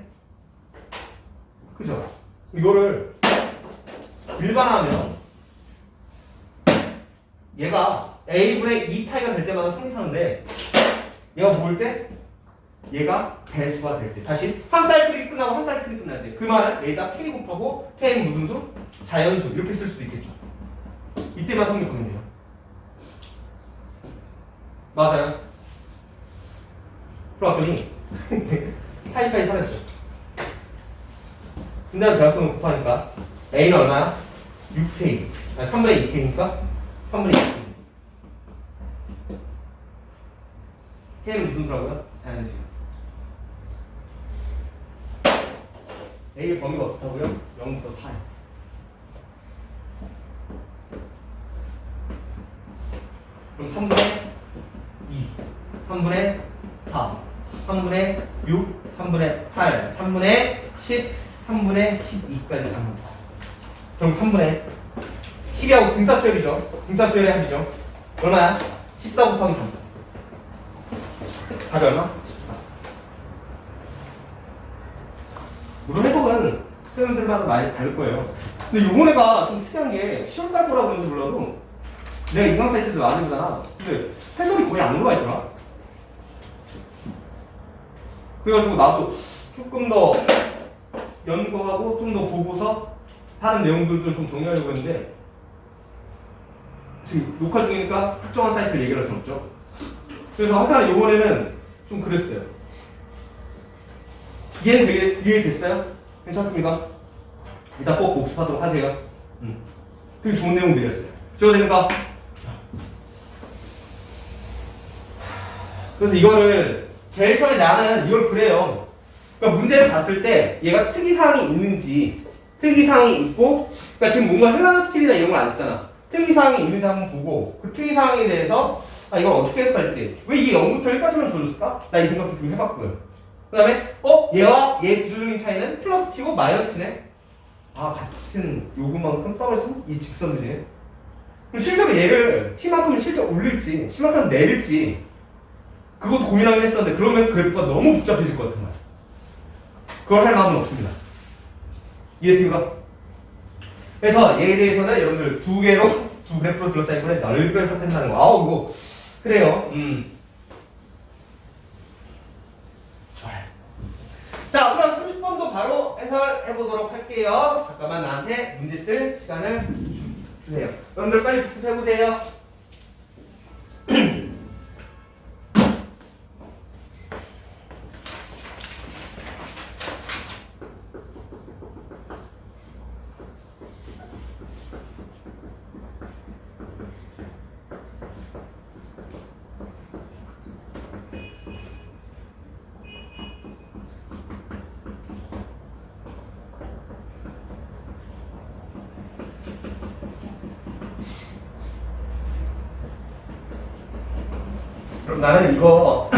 그죠? 이거를 일반화하면 얘가 A분의 2파이가 될 때마다 성립하는데 얘가 모일 때 얘가 배수가 될 때 다시 한 사이클이 끝나고 한 사이클이 끝날 때 그 말은 A가 K 곱하고 K는 무슨 수? 자연수 이렇게 쓸 수도 있겠죠. 이때만 성립하면 돼요. 맞아요. 그러더니 파이파이 사라졌어. 분당 대각선을 곱하니까 A는 얼마야? 6K 아니 3분의 2K니까 3분의 2K K는 무슨 수라고요? 자연수. A의 범위가 어떻다고요? 0부터 4요. 그럼 3분의 2, 3분의 4, 3분의 6, 3분의 8, 3분의 10, 3분의 12까지 갑니다. 그럼 3분의 12하고 등차수열이죠. 등차수열의 합이죠. 얼마야? 14 곱하기 3. 답이 얼마? 14. 물론 해석은 학생들마다 많이 다를 거예요. 근데 요번 애가 좀 특이한 게 시험달 거라고 그러는지 몰라도 내가 인강 사이트도 많이 보잖아. 근데 해석이 거의 안 올라와 있더라. 그래가지고 나도 조금 더 연구하고 좀 더 보고서 다른 내용들도 좀 정리하려고 했는데 지금 녹화 중이니까 특정한 사이트를 얘기할 수는 없죠. 그래서 항상 이번에는 좀 그랬어요. 이해는 되게 이해됐어요? 괜찮습니까? 이따 꼭 복습하도록 하세요. 되게 좋은 내용들이었어요. 찍어됩니까? 그래서 이거를 제일 처음에 나는 이걸 그래요. 그러니까 문제를 봤을 때 얘가 특이사항이 있는지 특이사항이 있고 그러니까 지금 뭔가 헬라나 스킬이나 이런 걸 안 쓰잖아. 특이사항이 있는지 한번 보고 그 특이사항에 대해서 이걸 어떻게 해석할지 왜 이게 0부터 1까지만 줘줬을까? 나 이 생각도 좀 해봤고요. 그 다음에 얘와 얘 기술적인 차이는 플러스 t고 마이너스 t네. 같은 요금만큼 떨어진 이 직선들이네. 그럼 실제로 얘를 t만큼은 실제 올릴지 c만큼 내릴지 그것도 고민하긴 했었는데 그러면 그래프가 너무 복잡해질 것 같은 거야. 그걸 할 마음은 없습니다. 이해했습니까? 그래서 얘에 대해서는 여러분들 두 그래프로 둘러싸인 거에 넓게 해석된다는 거. 이거 그래요. 좋아요. 자, 그럼 30번도 바로 해설해 보도록 할게요. 잠깐만 나한테 문제 쓸 시간을 주세요. 여러분들 빨리 복습해 보세요. 그럼 나는 이거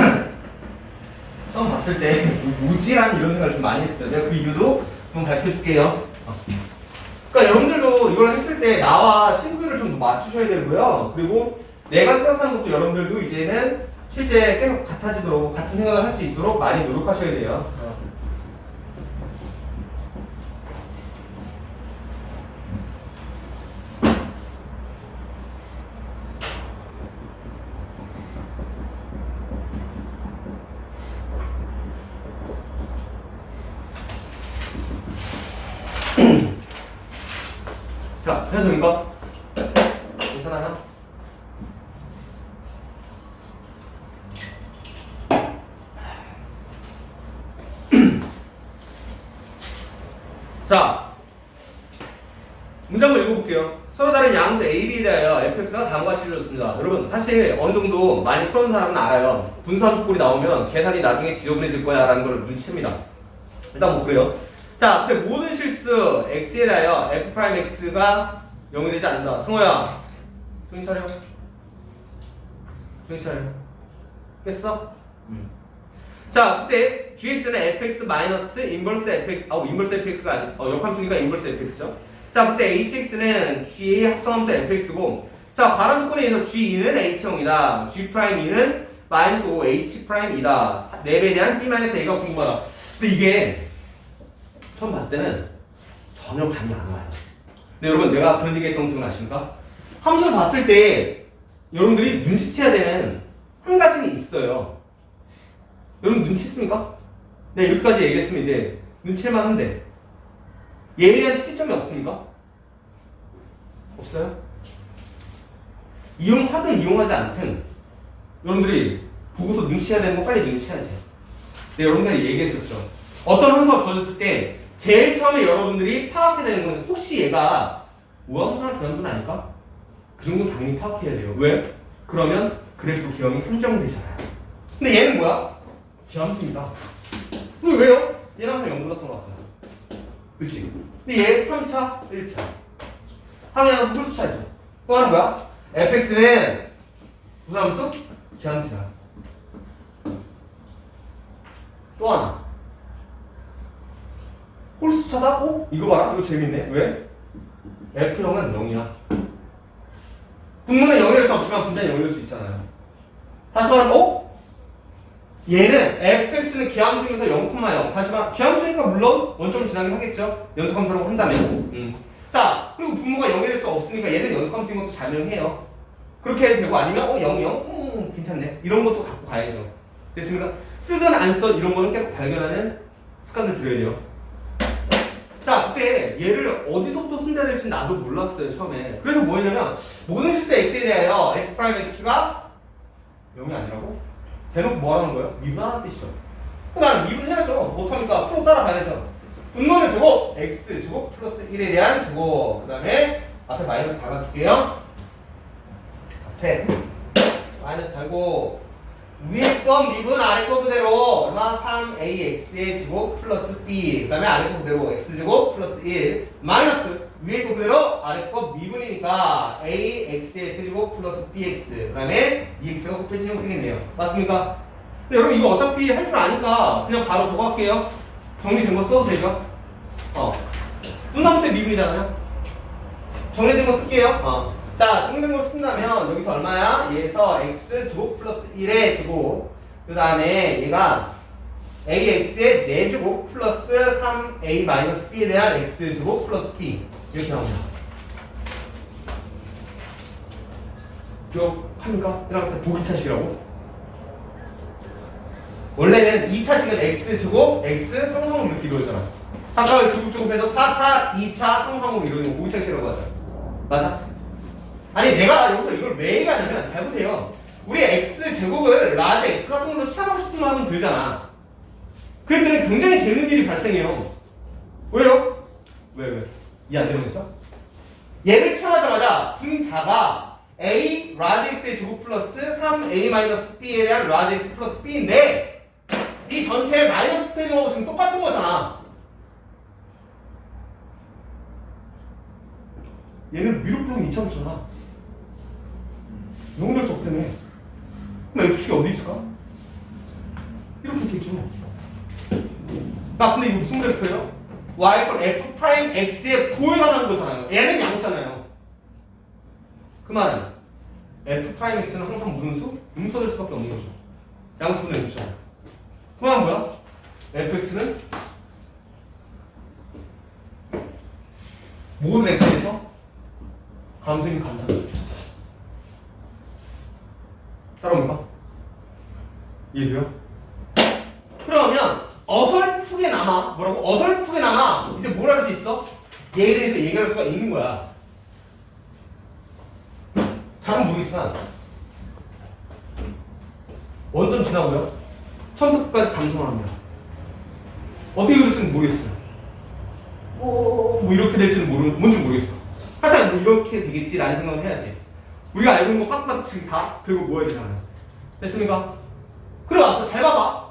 처음 봤을 때 뭐지라는 이런 생각을 좀 많이 했어요. 내가 그 이유도 좀 밝혀줄게요. 그러니까 여러분들도 이걸 했을 때 나와 친구를 좀 맞추셔야 되고요. 그리고 내가 생각하는 것도 여러분들도 이제는 실제 계속 같아지도록 같은 생각을 할 수 있도록 많이 노력하셔야 돼요. 자, 해도 됩니까? 괜찮아요? 자, 문제 한번 읽어볼게요. 서로 다른 양수 A, B에 대하여 fx가 다음과 같이 이루어졌습니다. 여러분, 사실 어느 정도 많이 풀어놓은 사람은 알아요. 분수함수 꼴이 나오면 계산이 나중에 지저분해질 거야 라는 걸 눈치챕니다. 일단 뭐 그래요. 자, 근데 모든 실수 x에 대하여 f'x가 0이 되지 않는다. 승호야, 정신 차려. 정신 차려. 깼어? 자, 그때 gx는 fx 마이너스 인버스 fx, 인버스 fx가 아니, 역함수니까 인버스 fx죠. 자, 그때 hx는 g의 합성함수 fx고, 자, 발음 조건에 의해서 g2는 h형이다. g'2는 마이너스 5h'이다. 4배에 대한 b-a가 궁금하다. 근데 이게 처음 봤을 때는 전혀 감이 안 와요. 근데 여러분, 내가 그런 얘기 했던 거 아십니까? 함수를 봤을 때 여러분들이 눈치채야 되는 한 가지는 있어요. 여러분 눈치챘습니까? 네, 여기까지 얘기했으면 이제 눈치챌만 한데 얘에 대한 특이점이 없습니까? 없어요? 이용하든 이용하지 않든 여러분들이 보고서 눈치해야 되는 거 빨리 눈치해야지. 네, 여러분들이 얘기했었죠. 어떤 함수가 주어졌을 때 제일 처음에 여러분들이 파악해야 되는 건 혹시 얘가 우함수나 기함수는 아닐까? 그 정도 당연히 파악해야 돼요. 왜? 그러면 그래프 기형이 한정되잖아요. 근데 얘는 뭐야? 기함수입니다. 근데 왜요? 얘는 항상 0보다 더 나왔어요. 그치? 근데 얘 3차, 1차. 항상 홀수 차이죠. 또 하는 거야? fx는 무슨 함수? 기함수야. 또 하나. 홀수차다? 이거 봐라. 이거 재밌네. 왜? F형은 0이야. 분모는 0일 수 없지만 분자는 0일 수 있잖아요. 다시 말하면 얘는 fx는 기함수니까 0,0. 다시 말하면 기함수니까 물론 원점을 지나긴 하겠죠. 연속함수라고 한다면. 자, 그리고 분모가 0이 될 수 없으니까 얘는 연속함수인 것도 자명해요. 그렇게 해도 되고 아니면 0, 0? 괜찮네. 이런 것도 갖고 가야죠. 됐습니까? 쓰든 안 써 이런 거는 계속 발견하는 습관을 들여야 돼요. 자, 그때 얘를 어디서부터 손대야 될지 나도 몰랐어요, 처음에. 그래서 뭐 했냐면 모든 실수 x에 대하여 f'x가 0이 아니라고? 대놓고 뭐 하는 거예요? 미분하는 뜻이죠. 나는 미분해야죠. 못하니까 프로 따라가야죠. 분모는 저거 x 제곱 플러스 1에 대한 저거 그 다음에 앞에 마이너스 달아줄게요. 앞에 마이너스 달고 위에 거 미분 아래 거 그대로 얼마? 3ax의 제곱 플러스 b 그 다음에 아래 거 그대로 x제곱 플러스 1 마이너스 위에 거 그대로 아래 거 미분이니까 ax의 세제곱 플러스 bx 그 다음에 2x가 곱해진 형태가 되겠네요. 맞습니까? 근데 여러분 이거 어차피 할 줄 아니까 그냥 바로 저거 할게요. 정리된 거 써도 되죠? 분함수의 미분이잖아요. 정리된 거 쓸게요. 자, 정리된 걸 쓴다면 여기서 얼마야? 얘에서 x 제곱 플러스 1의 제곱 그 다음에 얘가 ax의 4제곱 플러스 3a 마이너스 b에 대한 x 제곱 플러스 b 이렇게 나옵니다. 기억합니까? 이렇게 보기차식이라고? 원래는 2차식은 x 제곱 x 성성으로 이렇게 이루어지잖아. 아까 제곱해서 4차, 2차 성성으로 이루어지는 보기차식이라고 하죠. 맞아? 아니 내가 여기서 이걸 왜 얘기하냐면 잘 보세요. 우리 x제곱을 라지 x 같은 걸로 취합하고 싶으면 하면 되잖아. 그랬더니 굉장히 재밌는 일이 발생해요. 왜요? 왜? 이해 안 되는 거죠? 얘를 취합하자마자 분자가 a 라지 x의 제곱 플러스 3a 마이너스 b에 대한 라지 x 플러스 b인데 이 전체에 마이너스 붙어 있는 거하고 지금 똑같은 거잖아. 얘는 미륵분은 2차 붙잖아. 용될 수 없다며. 그럼 x축이 어디 있을까? 이렇게 있겠죠. 근데 이거 무슨 그래프예요? y = f 프라임 x에 보여가는 거잖아요. 얘는 양수잖아요. 그 말은 f 프라임 x는 항상 무슨 수? 음수될 수밖에 없는 거죠. 양수분의 음수잖아요. 그 말은 뭐야? fx는 모든 x에서 감수인 감수죠. 따라옵니까? 이해돼요? 그러면 어설프게 남아. 뭐라고? 어설프게 남아. 이제 뭘 할 수 있어? 얘에 대해서 얘기할 수가 있는 거야. 잘은 모르겠지만 원점 지나고요. 처음부터 끝까지 감성을 합니다. 어떻게 그럴지는 모르겠어요. 뭐 이렇게 될지는 뭔지 모르겠어. 하여튼 뭐 이렇게 되겠지라는 생각을 해야지. 우리가 알고 있는 거 확 지금 다 결국 뭐 해야 되잖아요. 됐습니까? 그래 와서 잘 봐봐.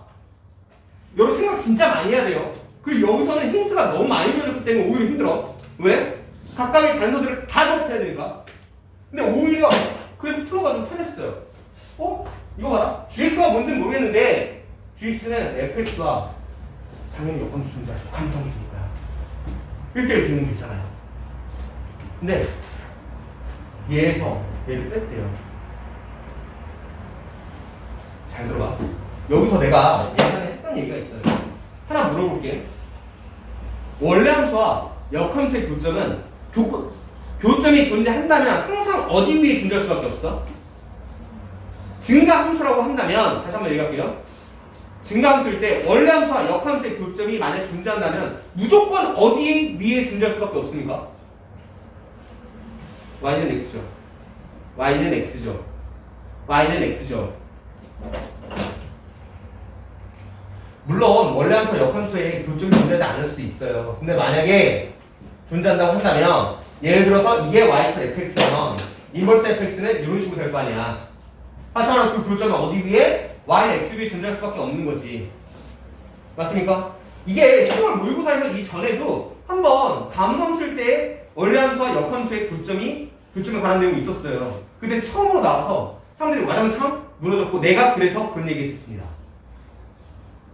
여러분 생각 진짜 많이 해야 돼요. 그리고 여기서는 힌트가 너무 많이 주어졌기 때문에 오히려 힘들어. 왜? 각각의 단서들을 다 접해야 되니까. 근데 오히려 그래서 프로가 좀 편했어요. 이거 봐라. gx가 뭔지는 모르겠는데 gx는 fx와 당연히 여건 존재할 감성이니까요. 이렇게 되는 게 있잖아요. 근데 얘에서 얘를 뺐대요. 잘 들어봐. 여기서 내가 예전에 했던 얘기가 있어요. 하나 물어볼게. 원래 함수와 역함수의 교점은 교점이 존재한다면 항상 어디 위에 존재할 수밖에 없어? 증가함수라고 한다면 다시 한번 얘기할게요. 증가함수일 때 원래 함수와 역함수의 교점이 만약 존재한다면 무조건 어디 위에 존재할 수밖에 없습니까? y는 x죠. y는 x죠. y는 x죠. 물론 원래 함수와 역함수의 교점이 존재하지 않을 수도 있어요. 근데 만약에 존재한다고 한다면 예를 들어서 이게 y fx면 인버스 fx는 이런 식으로 될 거 아니야. 하지만 그 교점은 어디 위에? y는 x 위에 존재할 수밖에 없는 거지. 맞습니까? 이게 10월 모의고사에서 이전에도 한번 감함수일 때 원래 함수와 역함수의 교점에 관한 내용이 있었어요. 근데 처음으로 나와서 사람들이 와장창 무너졌고 내가 그래서 그런 얘기 했었습니다.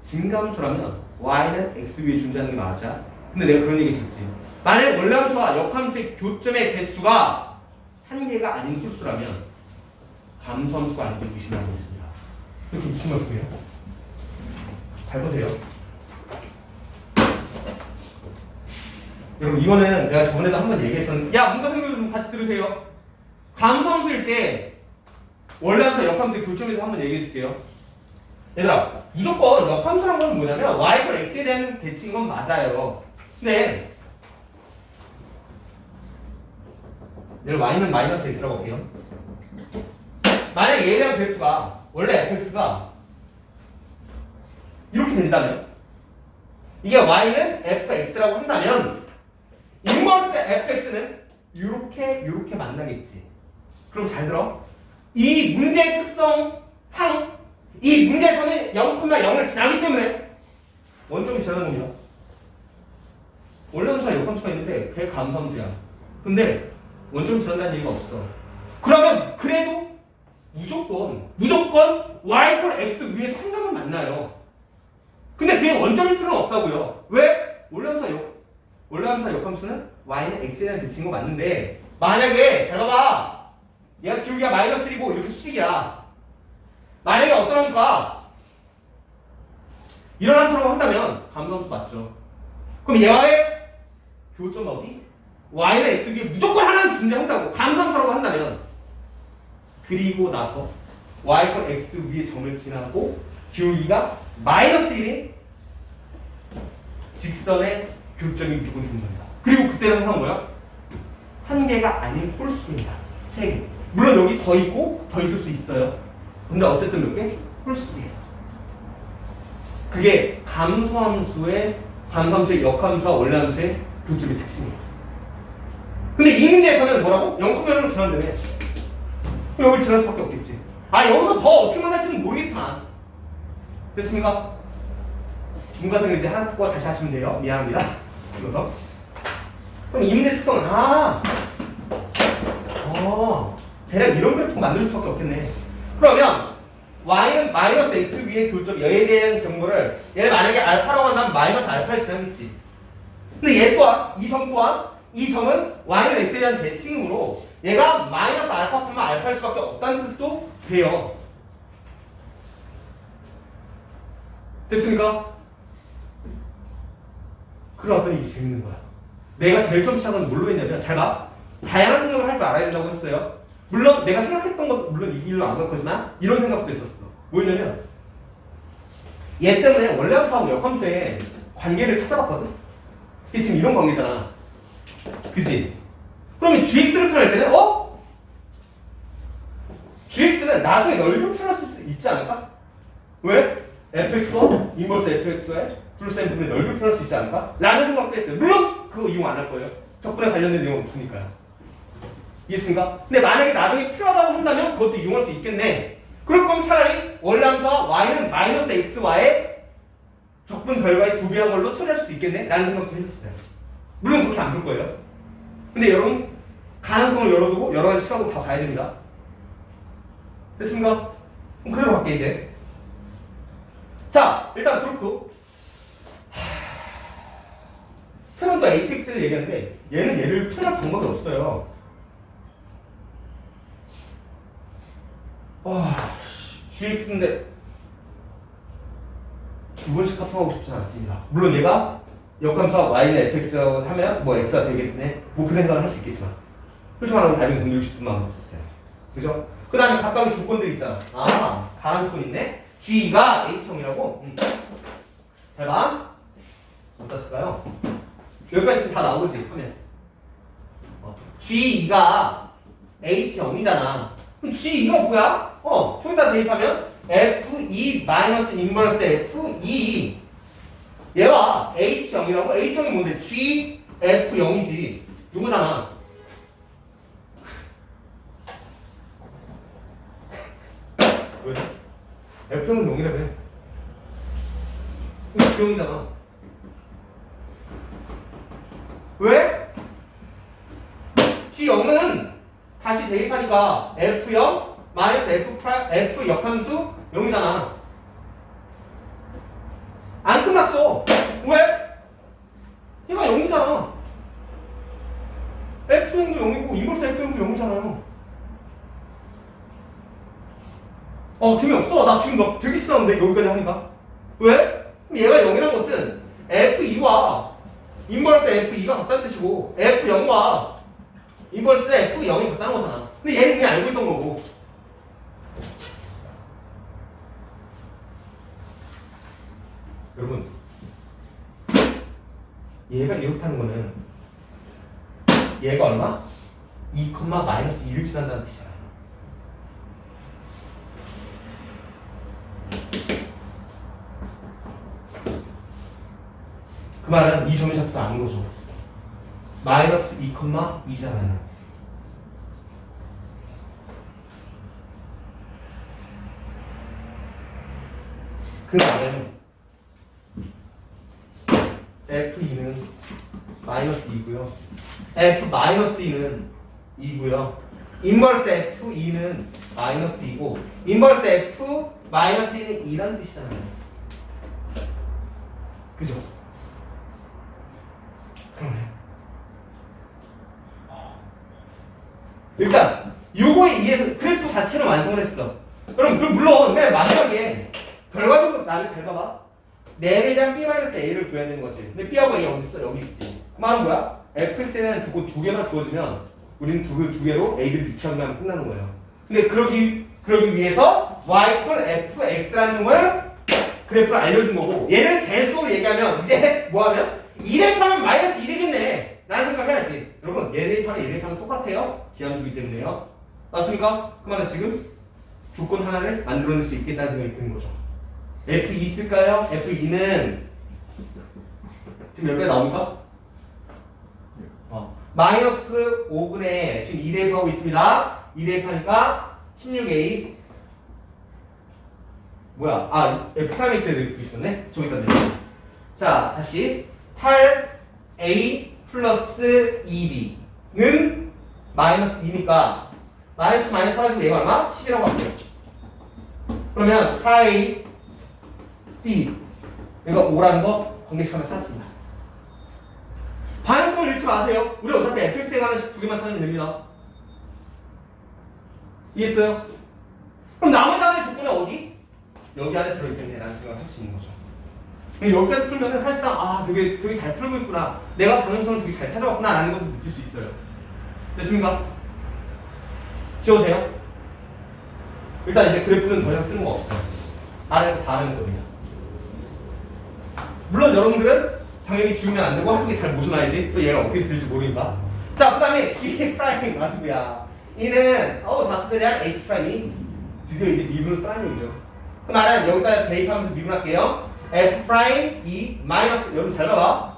증가함수라면 y는 x 위에 존재하는 게 맞아? 근데 내가 그런 얘기 했었지. 만약 원래함수와 역함수의 교점의 개수가 한 개가 아닌 홀수라면 감소함수가 아닌지 의심을 하고 있습니다. 이렇게 무슨 말씀이에요? 잘 보세요. 여러분 이거는 내가 저번에도 한번 얘기했었는데 야 문과생들 좀 같이 들으세요. 감소함수일 때 원래함수와 역함수의 교점에 대해서 한번 얘기해 줄게요. 얘들아 무조건 역함수란 건 뭐냐면 y가 x에 대한 대칭인 건 맞아요. 근데 얘를 y는 마이너스 x라고 볼게요. 만약 얘에 대한 그래프가 원래 fx가 이렇게 된다면 이게 y는 fx라고 한다면 인버스 fx는 이렇게 만나겠지. 그럼 잘 들어. 이 문제의 특성상 이 문제에서는 0,0을 지나기 때문에 원점이 지나는 겁니다. 원래함수와 역함수가 있는데 그게 감소함수야. 근데 원점이 지난다는 얘기가 없어. 그러면 그래도 무조건 y = x 위에 성점은 만나요. 근데 그게 원점일 필요는 없다고요. 왜? 원래함수와 역함수는 y는 x에 대한 대칭인 거 맞는데 만약에 잘 봐봐. 얘가 기울기가 -1이고 이렇게 수직이야. 만약에 어떤 함수가 이런 함수라고 한다면 감소함수 맞죠. 그럼 얘와의 교점은 어디? y는 x 위에 무조건 하나는 존재한다고 감소함수라고 한다면 그리고 나서 y = x 위에 점을 지나고 기울기가 -1인 직선의 교점이 무조건 존재한다. 그리고 그때는 항상 뭐야? 한 개가 아닌 홀수입니다. 세 개. 물론 여기 더 있고 더 있을 수 있어요. 근데 어쨌든 몇 개? 홀수예요. 그게 감소함수의 역함수와 원래함수의 교점의 특징이에요. 근데 이 문제에서는 뭐라고? 0,0을 지난다며. 여기를 지날 수밖에 없겠지. 여기서 더 어떻게 만날지는 모르겠지만 됐습니까? 문과생을 이제 하나 듣고 다시 하시면 돼요. 미안합니다. 이거서 그럼 이 문제 특성은 대략 이런 그래프 만들 수밖에 없겠네. 그러면 y는 -x 위에 교점 얘에 대한 정보를 얘를 만약에 알파라고 한다면 -알파를 지나겠지. 근데 얘 또한 이 점은 y는 x에 대한 대칭이므로 얘가 -알파, 알파일 수밖에 없다는 뜻도 돼요. 됐습니까? 그러더니 이게 재밌는 거야. 내가 제일 처음 시작은 뭘로 했냐면 잘 봐. 다양한 생각을 할 줄 알아야 된다고 했어요. 물론 내가 생각했던 것도 물론 이 길로 안 갈 거지만 이런 생각도 있었어. 뭐였냐면 얘 때문에 원래함수하고 역함수의 관계를 찾아봤거든. 이게 지금 이런 관계잖아. 그치? 그러면 gx를 표현할 때는 gx는 나중에 넓게 표현할 수 있지 않을까? 왜? fx와 인버스 fx의 플러스 n분의 넓게 표현할 수 있지 않을까? 라는 생각도 했어요. 물론 그거 이용 안 할 거예요. 적분에 관련된 내용은 없으니까요. 이해했습니까? 근데 만약에 나중에 필요하다고 한다면 그것도 이용할 수 있겠네. 그럴 거면 차라리 원래함수와 y는 -xy의 적분 결과의 2배한 걸로 처리할 수도 있겠네? 라는 생각도 했었어요. 물론 그렇게 안 풀 거예요. 근데 여러분 가능성을 열어두고 여러 가지 시각으로 다 봐야 됩니다. 됐습니까? 그럼 그대로 갈게 이제. 자 일단 그렇고 새로운 또 hx를 얘기하는데 얘는 얘를 표현할 방법이 없어요. gx인데 두 번씩 카통하고 싶진 않습니다. 물론 얘가 역함수와 y는 fx라고 하면 뭐 x가 되겠네. 뭐 그 생각을 할 수 있겠지만 솔직히 말하면 나중에 160분만 없었어요. 그죠? 그 다음에 각각의 조건들 있잖아. 다른 조건 있네. g가 h형이라고. 잘 봐. 어디다 쓸까요? 여기까지 지금 다 나오지 하면 g가 h형이잖아. 그럼 g2가 뭐야? 저기다 대입하면 f2 마이너스 인버스 f2 얘와 h형이라고. h형이 뭔데? gf0이지. 이거잖아. 왜? f형은 0이라며. 이거 g형이잖아. 왜? g0은 다시 대입하니까 f0 마이너스 f 역함수 0이잖아. 안 끝났어. 왜? 얘가 0이잖아. F형도 0이고 인버스 F형도 0이잖아요. 재미없어. 나 지금 막 되게 싫어하는데 여기까지 하니까. 왜? 그럼 얘가 0이라는 것은 F2와 인버스 F2가 같다는 뜻이고 F0과 인버스 F0이 같다는 거잖아. 근데 얘는 이미 알고 있던 거고. 여러분, 얘가 이렇다는 거는 얘가 얼마? 2, 마이너스 1을 지난다는 뜻이잖아요. 그 말은 이 점유차도 아닌 거죠. 마이너스 2, 2잖아요. 그 말은 F2는 마이너스 2고요. F-2는 2고요. 인버스 F2는 마이너스 2고 인버스 F-2는 2라는 뜻이잖아요. 그죠? 그러네. 일단 요거에 의해서 그래프 자체를 완성을 했어. 그럼 물론 맨 마지막에 결과적으로 나를 잘 봐봐. 4배에 대한 B-A를 구해야 되는 거지. 근데 B하고 A가 어디 있어? 여기 있지. 그 말은 뭐야? fx에 대한 조건 2개만 주어지면 우리는 두 개로 A를 유추하면 끝나는 거예요. 근데 그러기 위해서 y fx라는 걸 그래프를 알려준 거고 얘를 대수로 얘기하면 이제 뭐하면 2대입하면 마이너스 1이겠네 라는 생각을 해야지. 여러분 얘 대입하면 얘 대입하면 똑같아요. 기함수기 때문에요. 맞습니까? 그 말은 지금 조건 하나를 만들어낼 수 있겠다는 생각이 드는 거죠. F2 있을까요? F2는 지금 여기까지 나옵니까? 마이너스 5분의 지금 2대입 하고 있습니다. 2대입 하니까 16A 뭐야? F'X에 대입 있었네? 저기다 내려. 자, 다시 8A 플러스 2B는 마이너스 2니까 마이너스 사라지고 얘가 얼마? 10이라고 할게요. 그러면 4A B 얘가 5라는 거 관계식하면 찾았습니다. 방향성을 잃지 마세요. 우리 어차피 fx에 관한 두 개만 찾으면 됩니다. 이해했어요? 그럼 나머지 하나의 조건은 어디? 여기 안에 들어있겠네 라는 생각을 할 수 있는 거죠. 여기까지 풀면은 사실상 되게 잘 풀고 있구나, 내가 방향성을 되게 잘 찾아왔구나 라는 것도 느낄 수 있어요. 됐습니까? 지워도 돼요? 일단 이제 그래프는 더 이상 쓰는 거 없어요. 아래로 다 하는 거거든요. 물론 여러분들은 당연히 지우면 안 되고 한개 잘 모셔놔야지. 또 얘가 어떻게 쓸지 모르니까. 자, 그 다음에 G 프라임 누구야? 이는 5배 대한 H 프라임이 드디어 이제 미분을 쓰라는 얘기죠. 그 말은 여기다 대입하면서 미분할게요. F 프라임 2 마이너스, 여러분 잘 봐봐.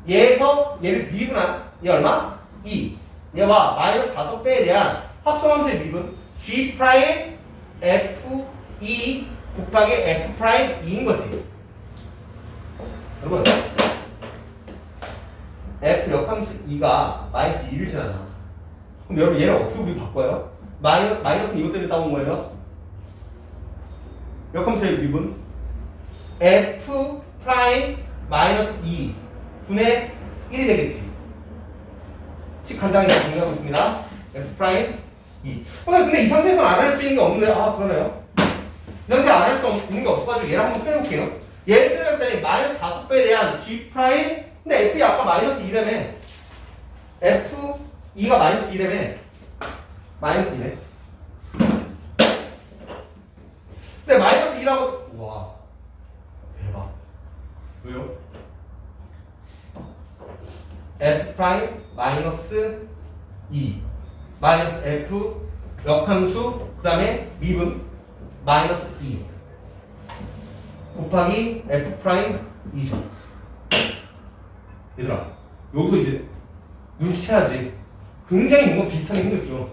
얘에서 얘를 미분한 얘 얼마? 2. 얘와 마이너스 5배에 대한 합성함수의 미분 G 프라임 F 2 곱하기 F 프라임 2인 거지. 여러분 F 역함수 2가 마이너스 1을 지나잖아. 그럼 여러분 얘를 어떻게 우리 바꿔요? 마이너스는 이것 때문에 따온 거예요. 역함수의 미분 F 프라임 마이너스 2 분의 1이 되겠지. 즉 간단하게 정리하고 있습니다. F 프라임 2. 근데 이 상태에서는 안 할 수 있는 게 없는데, 그러네요. 이 상태 안 할 수 있는 게 없어가지고 얘를 한번 빼놓을게요. 얘를 빼놓을 마이너스 5배에 대한 G 프라임, 근데 F이 아까 마이너스 2라며. F2가 마이너스 2라며. 마이너스 2네. 근데 마이너스 2라고, 와. 대박. 왜요? F 프라임 마이너스 2 마이너스 F 역함수 그 다음에 미분 마이너스 2 곱하기 F 프라임 2죠. 얘들아 여기서 이제 눈치채야지. 굉장히 뭔가 비슷하게 생겼죠.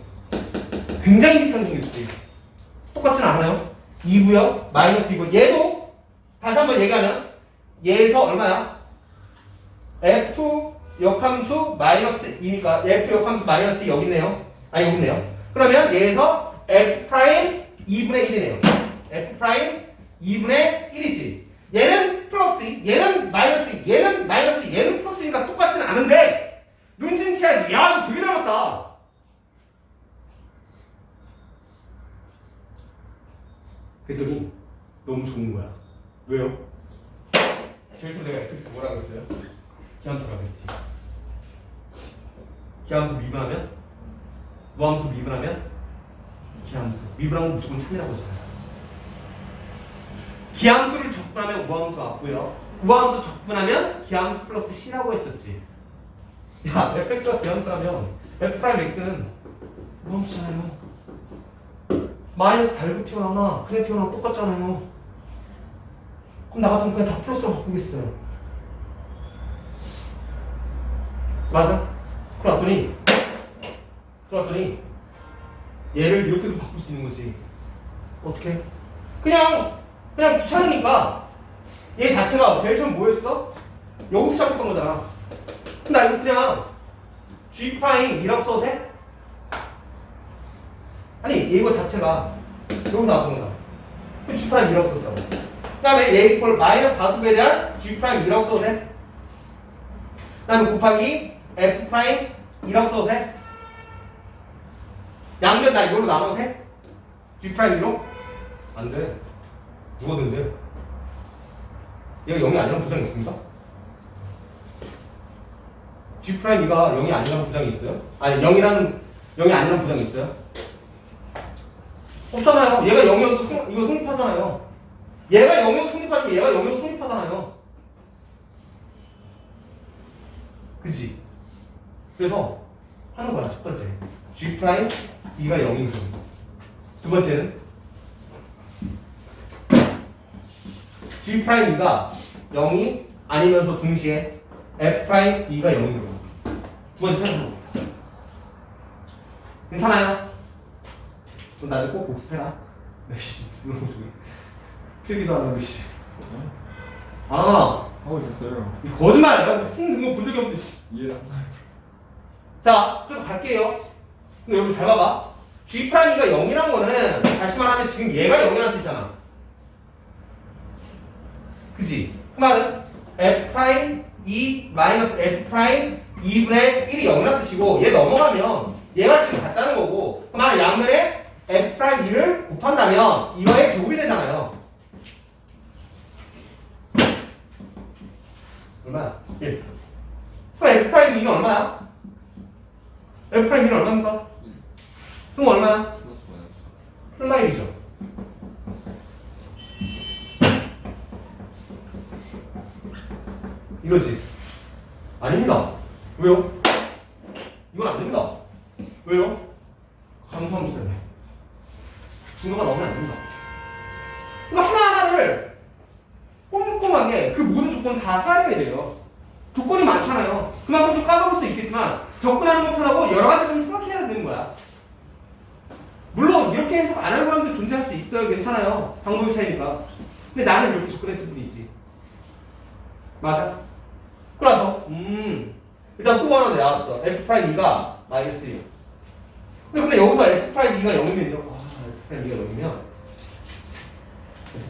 굉장히 비슷하게 생겼지. 똑같진 않아요. 2고요 마이너스 2고 얘도 다시 한번 얘기하면 얘에서 얼마야? F 역함수 마이너스 2니까 F 역함수 마이너스 2 여기 있네요. 여기 있네요. 그러면 얘에서 F 프라임 2분의 1이네요. F 프라임 2분의 1이지. 얘는 플러스, 얘는 마이너스, 얘는 마이너스, 얘는 플러스니까 똑같지는 않은데 눈치는 채야지. 야, 이거 되게 닮았다. 그랬더니 너무 좋은 거야. 왜요? 제일 처음 내가 fx 뭐라고 했어요? 기함수라고 했지. 기함수 미분하면? 무함수 미분하면? 기함수. 미분하면 무조건 3이라고 했잖아요. 기함수를 적분하면 우함수 왔고요. 우함수 적분하면 기함수 플러스 c라고 했었지. 야, fx가 기함수라면 f'x는 우함수잖아요. 마이너스 달고 튀어나오나 그냥 튀어나오나 똑같잖아요. 그럼 나 같으면 그냥 다 플러스로 바꾸겠어요. 맞아? 그러더니 얘를 이렇게도 바꿀 수 있는 거지. 어떻게? 그냥 귀찮으니까 얘 자체가 제일 처음 뭐였어? 여기서 시작했던 거잖아. 근데 나 이거 그냥 G 프라임 2라고 써도 돼? 아니 이거 자체가 여기 나왔던 거잖아. G 프라임 2라고 썼다고. 그 다음에 얘 이퀄 마이너스 다수배에 대한 G 프라임 2라고 써도 돼? 그 다음에 곱하기 F 프라임 2라고 써도 돼? 양변 나 이걸로 나눠도 돼? G 프라임 2로? 안 돼. 누가 된대? 얘가 0이 아니라는 부장이 있습니까? G 프라임 2가 0이 아니라는 부장이 있어요? 아니 0이 아니라는 부장이 있어요? 없잖아요. 얘가 0이어도 이거 성립하잖아요. 얘가 0이어도 성립하지만 얘가 0이어도 성립하잖아요. 그치? 그래서 하는 거야. 첫 번째 G 프라임 2가 0인 거. 두 번째는 G 프라임 2가 0이 아니면서 동시에 F 프라임 2가 0인 거. 두 번째 생각해보고. 괜찮아요? 그럼 나중에 꼭 복습해라. 필기도 안 하고 씨. 아, 하고 있었어요. 거짓말이야. 통 든 거 본 적이 없는데. 이해. 자, 그래서 갈게요. 근데 여러분 잘 봐봐. G 프라임 2가 0이란 거는 다시 말하면 지금 얘가 0이라는 뜻이잖아. 그지? 그 말은 F 프라임 2 마이너스 F 프라임 2분의 1이 0이라는 뜻이고 얘 넘어가면 얘가 지금 같다는 거고 그 말은 양면에 F 프라임 2를 곱한다면 이거의 제곱이 되잖아요. 얼마야? 1. 그럼 F 프라임 2는 얼마야? F 프라임 2는 얼마입니까? 승우 얼마야? 플러스 1이죠. 이거지. 아닙니다. 왜요? 이건 안 됩니다. 왜요? 감사합니다. 때문에. 증거가 나오면 안 됩니다. 그러니까 하나하나를 꼼꼼하게 그 모든 조건을 다 헤아려야 돼요. 조건이 많잖아요. 그만큼 좀 까다로울 수 있겠지만 접근하는 건 편하고 여러 가지 좀 생각해야 되는 거야. 물론 이렇게 해석 안 하는 사람들 존재할 수 있어요. 괜찮아요. 방법이 차이니까. 근데 나는 이렇게 접근했을 뿐이지. 맞아? 그래서 일단 후보 하나 나왔어. F'2가 마이너스 1. 근데 여기서 F'2가 0이면 F'2가 0이면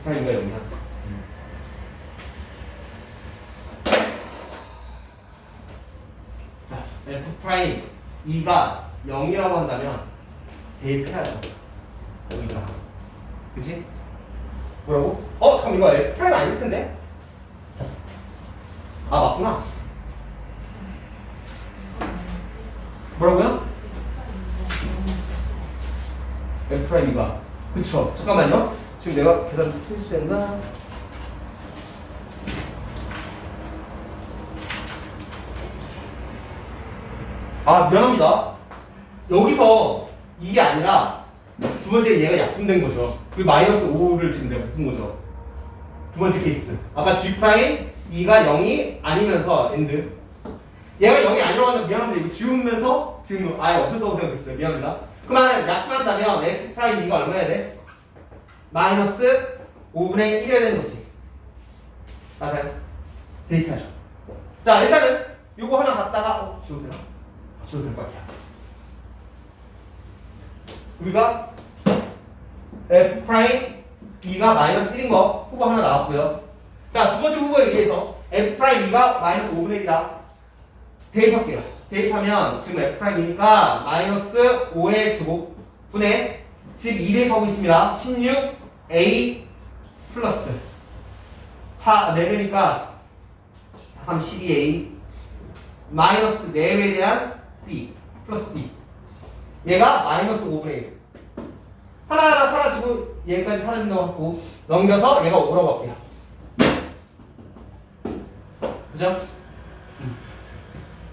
F'2가 0이야. 자, F'2가 0이라고 한다면 대입해야죠. 여기가. 그치? 뭐라고? 잠깐 이거 F' 아닐 텐데? 아, 맞구나. 뭐라고요? F'2가. 그쵸. 잠깐만요. 지금 내가 계산 필수했나? 아, 미안합니다. 여기서 이게 아니라 두 번째 얘가 약분된 거죠. 그 마이너스 5를 지금 내가 바꾼 거죠. 두 번째 케이스. 아까 G'2가 0이 아니면서 엔드. 얘가 0이 아니라고 하면 미안한데 이거 지우면서 지금 아예 없었다고 생각했어요. 미안합니다. 그러면 약분한다면 F'2가 얼마야 돼? 마이너스 5분의 1이어야 되는 거지. 맞아요. 대입해야죠. 자, 일단은 요거 하나 갖다가 지워도 되나? 지워도 될 것 같아요. 우리가 F'2가 마이너스 1인 거 후보 하나 나왔고요. 자, 두 번째 후보에 의해서 F'2가 마이너스 5분의 1이다. 대입할게요. 대입하면 지금 F'2니까 마이너스 5의 제곱분의 지금 2 대입하고 있습니다. 16A 플러스 4배니까 32A 마이너스 4배에 대한 B 플러스 B 얘가 마이너스 5분의 1 하나하나 사라지고 얘까지 사라진다고 하고 넘겨서 얘가 5라고 할게요. 그죠?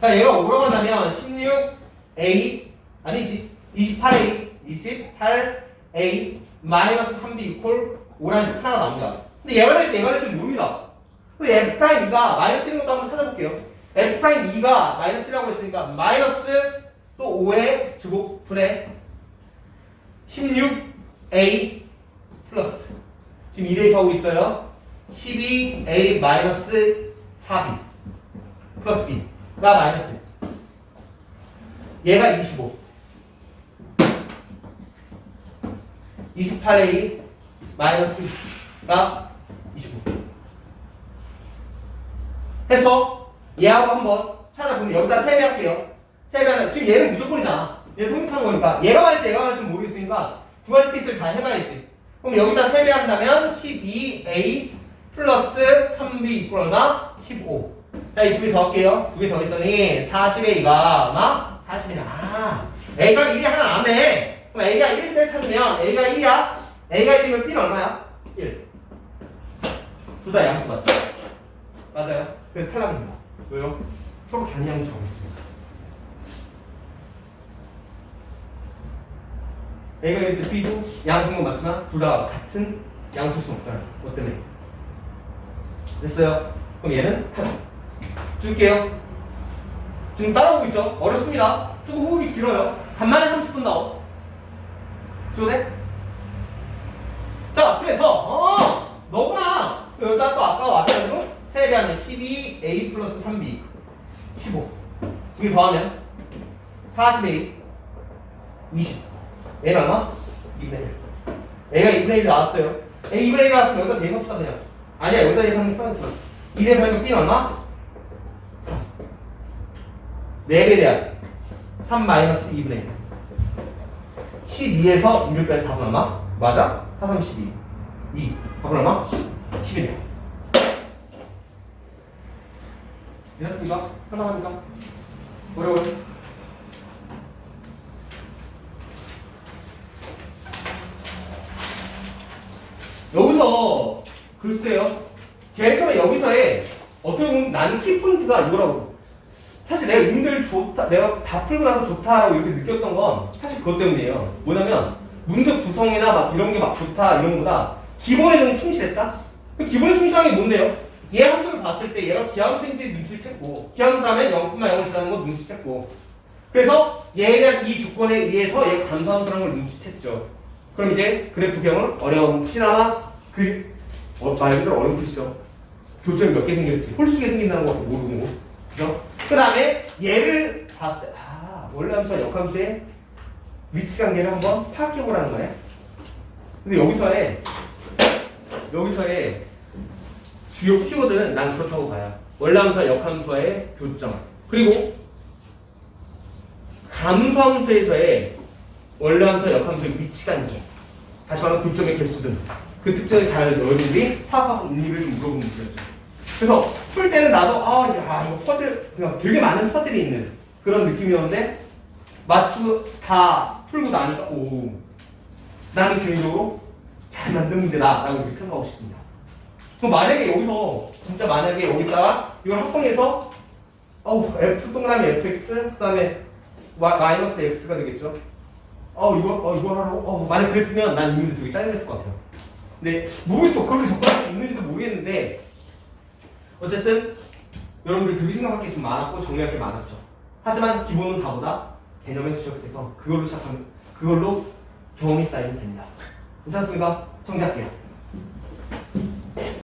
그러니까 얘가 5라고 한다면 16A 아니지 28A 마이너스 3B 이퀄 5라는 식 하나가 나옵니다. 근데 얘가 될지 모릅니다. 근데 F'2가 마이너스 1인 것도 한번 찾아볼게요. F'2가 마이너스 1이라고 했으니까 마이너스 또 5의 제곱분의 16A 플러스 지금 2 대입하고 있어요. 12A 마이너스 4B 플러스 B가 마이너스 얘가 25 28A 마이너스 B가 25 해서 얘하고 한번 찾아보면 여기다 세배할게요. 세배하면 지금 얘는 무조건이잖아. 얘 성립하는 거니까 얘가 맞을지 모르겠으니까 두 가지 케이스를 다 해봐야지. 그럼 여기다 세배한다면 12A 플러스 3B 이퀄나 15. 자, 이 두 개 더할게요. 두 개 더했더니 40A가 아마 40이네. 아, A가 1이 하나 남네. 그럼 A가 1일 때 찾으면 A가 1이야. A가 1이면 B는 얼마야? 1. 둘 다 양수 맞죠? 맞아요. 그래서 탈락입니다. 왜요? 서로 다른 양수 정했습니다. A가 1일 때 B도 양수인 건 맞지만 둘 다 같은 양수일 수 없잖아요. 뭐 때문에? 됐어요. 그럼 얘는 탈락. 줄게요. 지금 따라오고 있죠? 어렵습니다. 조금 호흡이 길어요. 간만에 30분 나오. 줘도 돼? 자, 그래서 너구나. 여기다 또 아까 왔어요. 세배하면 12A 플러스 3B 15. 두 개 더하면 40A 20. A는 얼마? 2분의 1. A가 2분의 1 나왔어요. A 2분의 1 나왔으면 여기다 대입합시다 그냥. 아니야, 여기다 대입하는 게 편하겠어. 2 대입하면 B는 얼마? 3. 4배에 대한 3 마이너스 2분의 1. 12에서 2를 빼면 답은 얼마? 맞아? 4, 3, 12. 2. 답은 얼마? 11이에요. 이해했습니까? 하나합니까? 어려워요? 여기서 글쎄요. 제일 처음에 여기서의 어떻게 보면 나는 키포인트가 이거라고. 사실 내가 인들 좋다, 내가 다 풀고 나서 좋다라고 이렇게 느꼈던 건 사실 그것 때문이에요. 뭐냐면 문제 구성이나 막 이런 게 막 좋다 이런 거보다 기본에 좀 충실했다. 그 기본에 충실한 게 뭔데요? 얘 함수를 봤을 때 얘가 기하함수인지 눈치를 챘고 기하함수라면 0,0을 지나는 거 눈치챘고 그래서 얘에 대한 이 조건에 의해서 얘가 감소함수라는 걸 눈치챘죠. 그럼 이제 그래프경을 어려운 시나마 말 그대로 어려운 뜻이죠. 교점이 몇 개 생겼지 홀수게 생긴다는 거 모르고 그죠? 그 다음에 얘를 봤을 때 원래 함수와 역함수의 위치 관계를 한번 파악해보라는 거네. 근데 여기서의 주요 키워드는 난 그렇다고 봐요. 원래 함수와 역함수와의 교점 그리고 감소함수에서의 원래 함수와 역함수의 위치 관계 다시 말하면 교점의 개수 등 그 특징을 잘 여러분들이 파악하고 있는지를 좀 물어보는 문제였죠. 그래서 풀 때는 나도 이거 퍼즐 그냥 되게 많은 퍼즐이 있는 그런 느낌이었는데 다 풀고 나니까 나는 개인적으로 잘 만든 문제다라고 이렇게 생각하고 싶습니다. 그럼 만약에 여기다가 이걸 합성해서 f 동그라미 fx 그다음에 마이너스 x가 되겠죠. 이거 하라고 만약 그랬으면 난 이 문제 되게 짜증냈을 것 같아요. 근데 모르겠어. 그렇게 접근할 수 있는지도 모르겠는데 어쨌든 여러분들 되게 생각할 게 좀 많았고 정리할 게 많았죠. 하지만 기본은 다보다 개념에 추적돼서 그걸로 경험이 쌓이면 됩니다. 괜찮습니까? 정리할게요.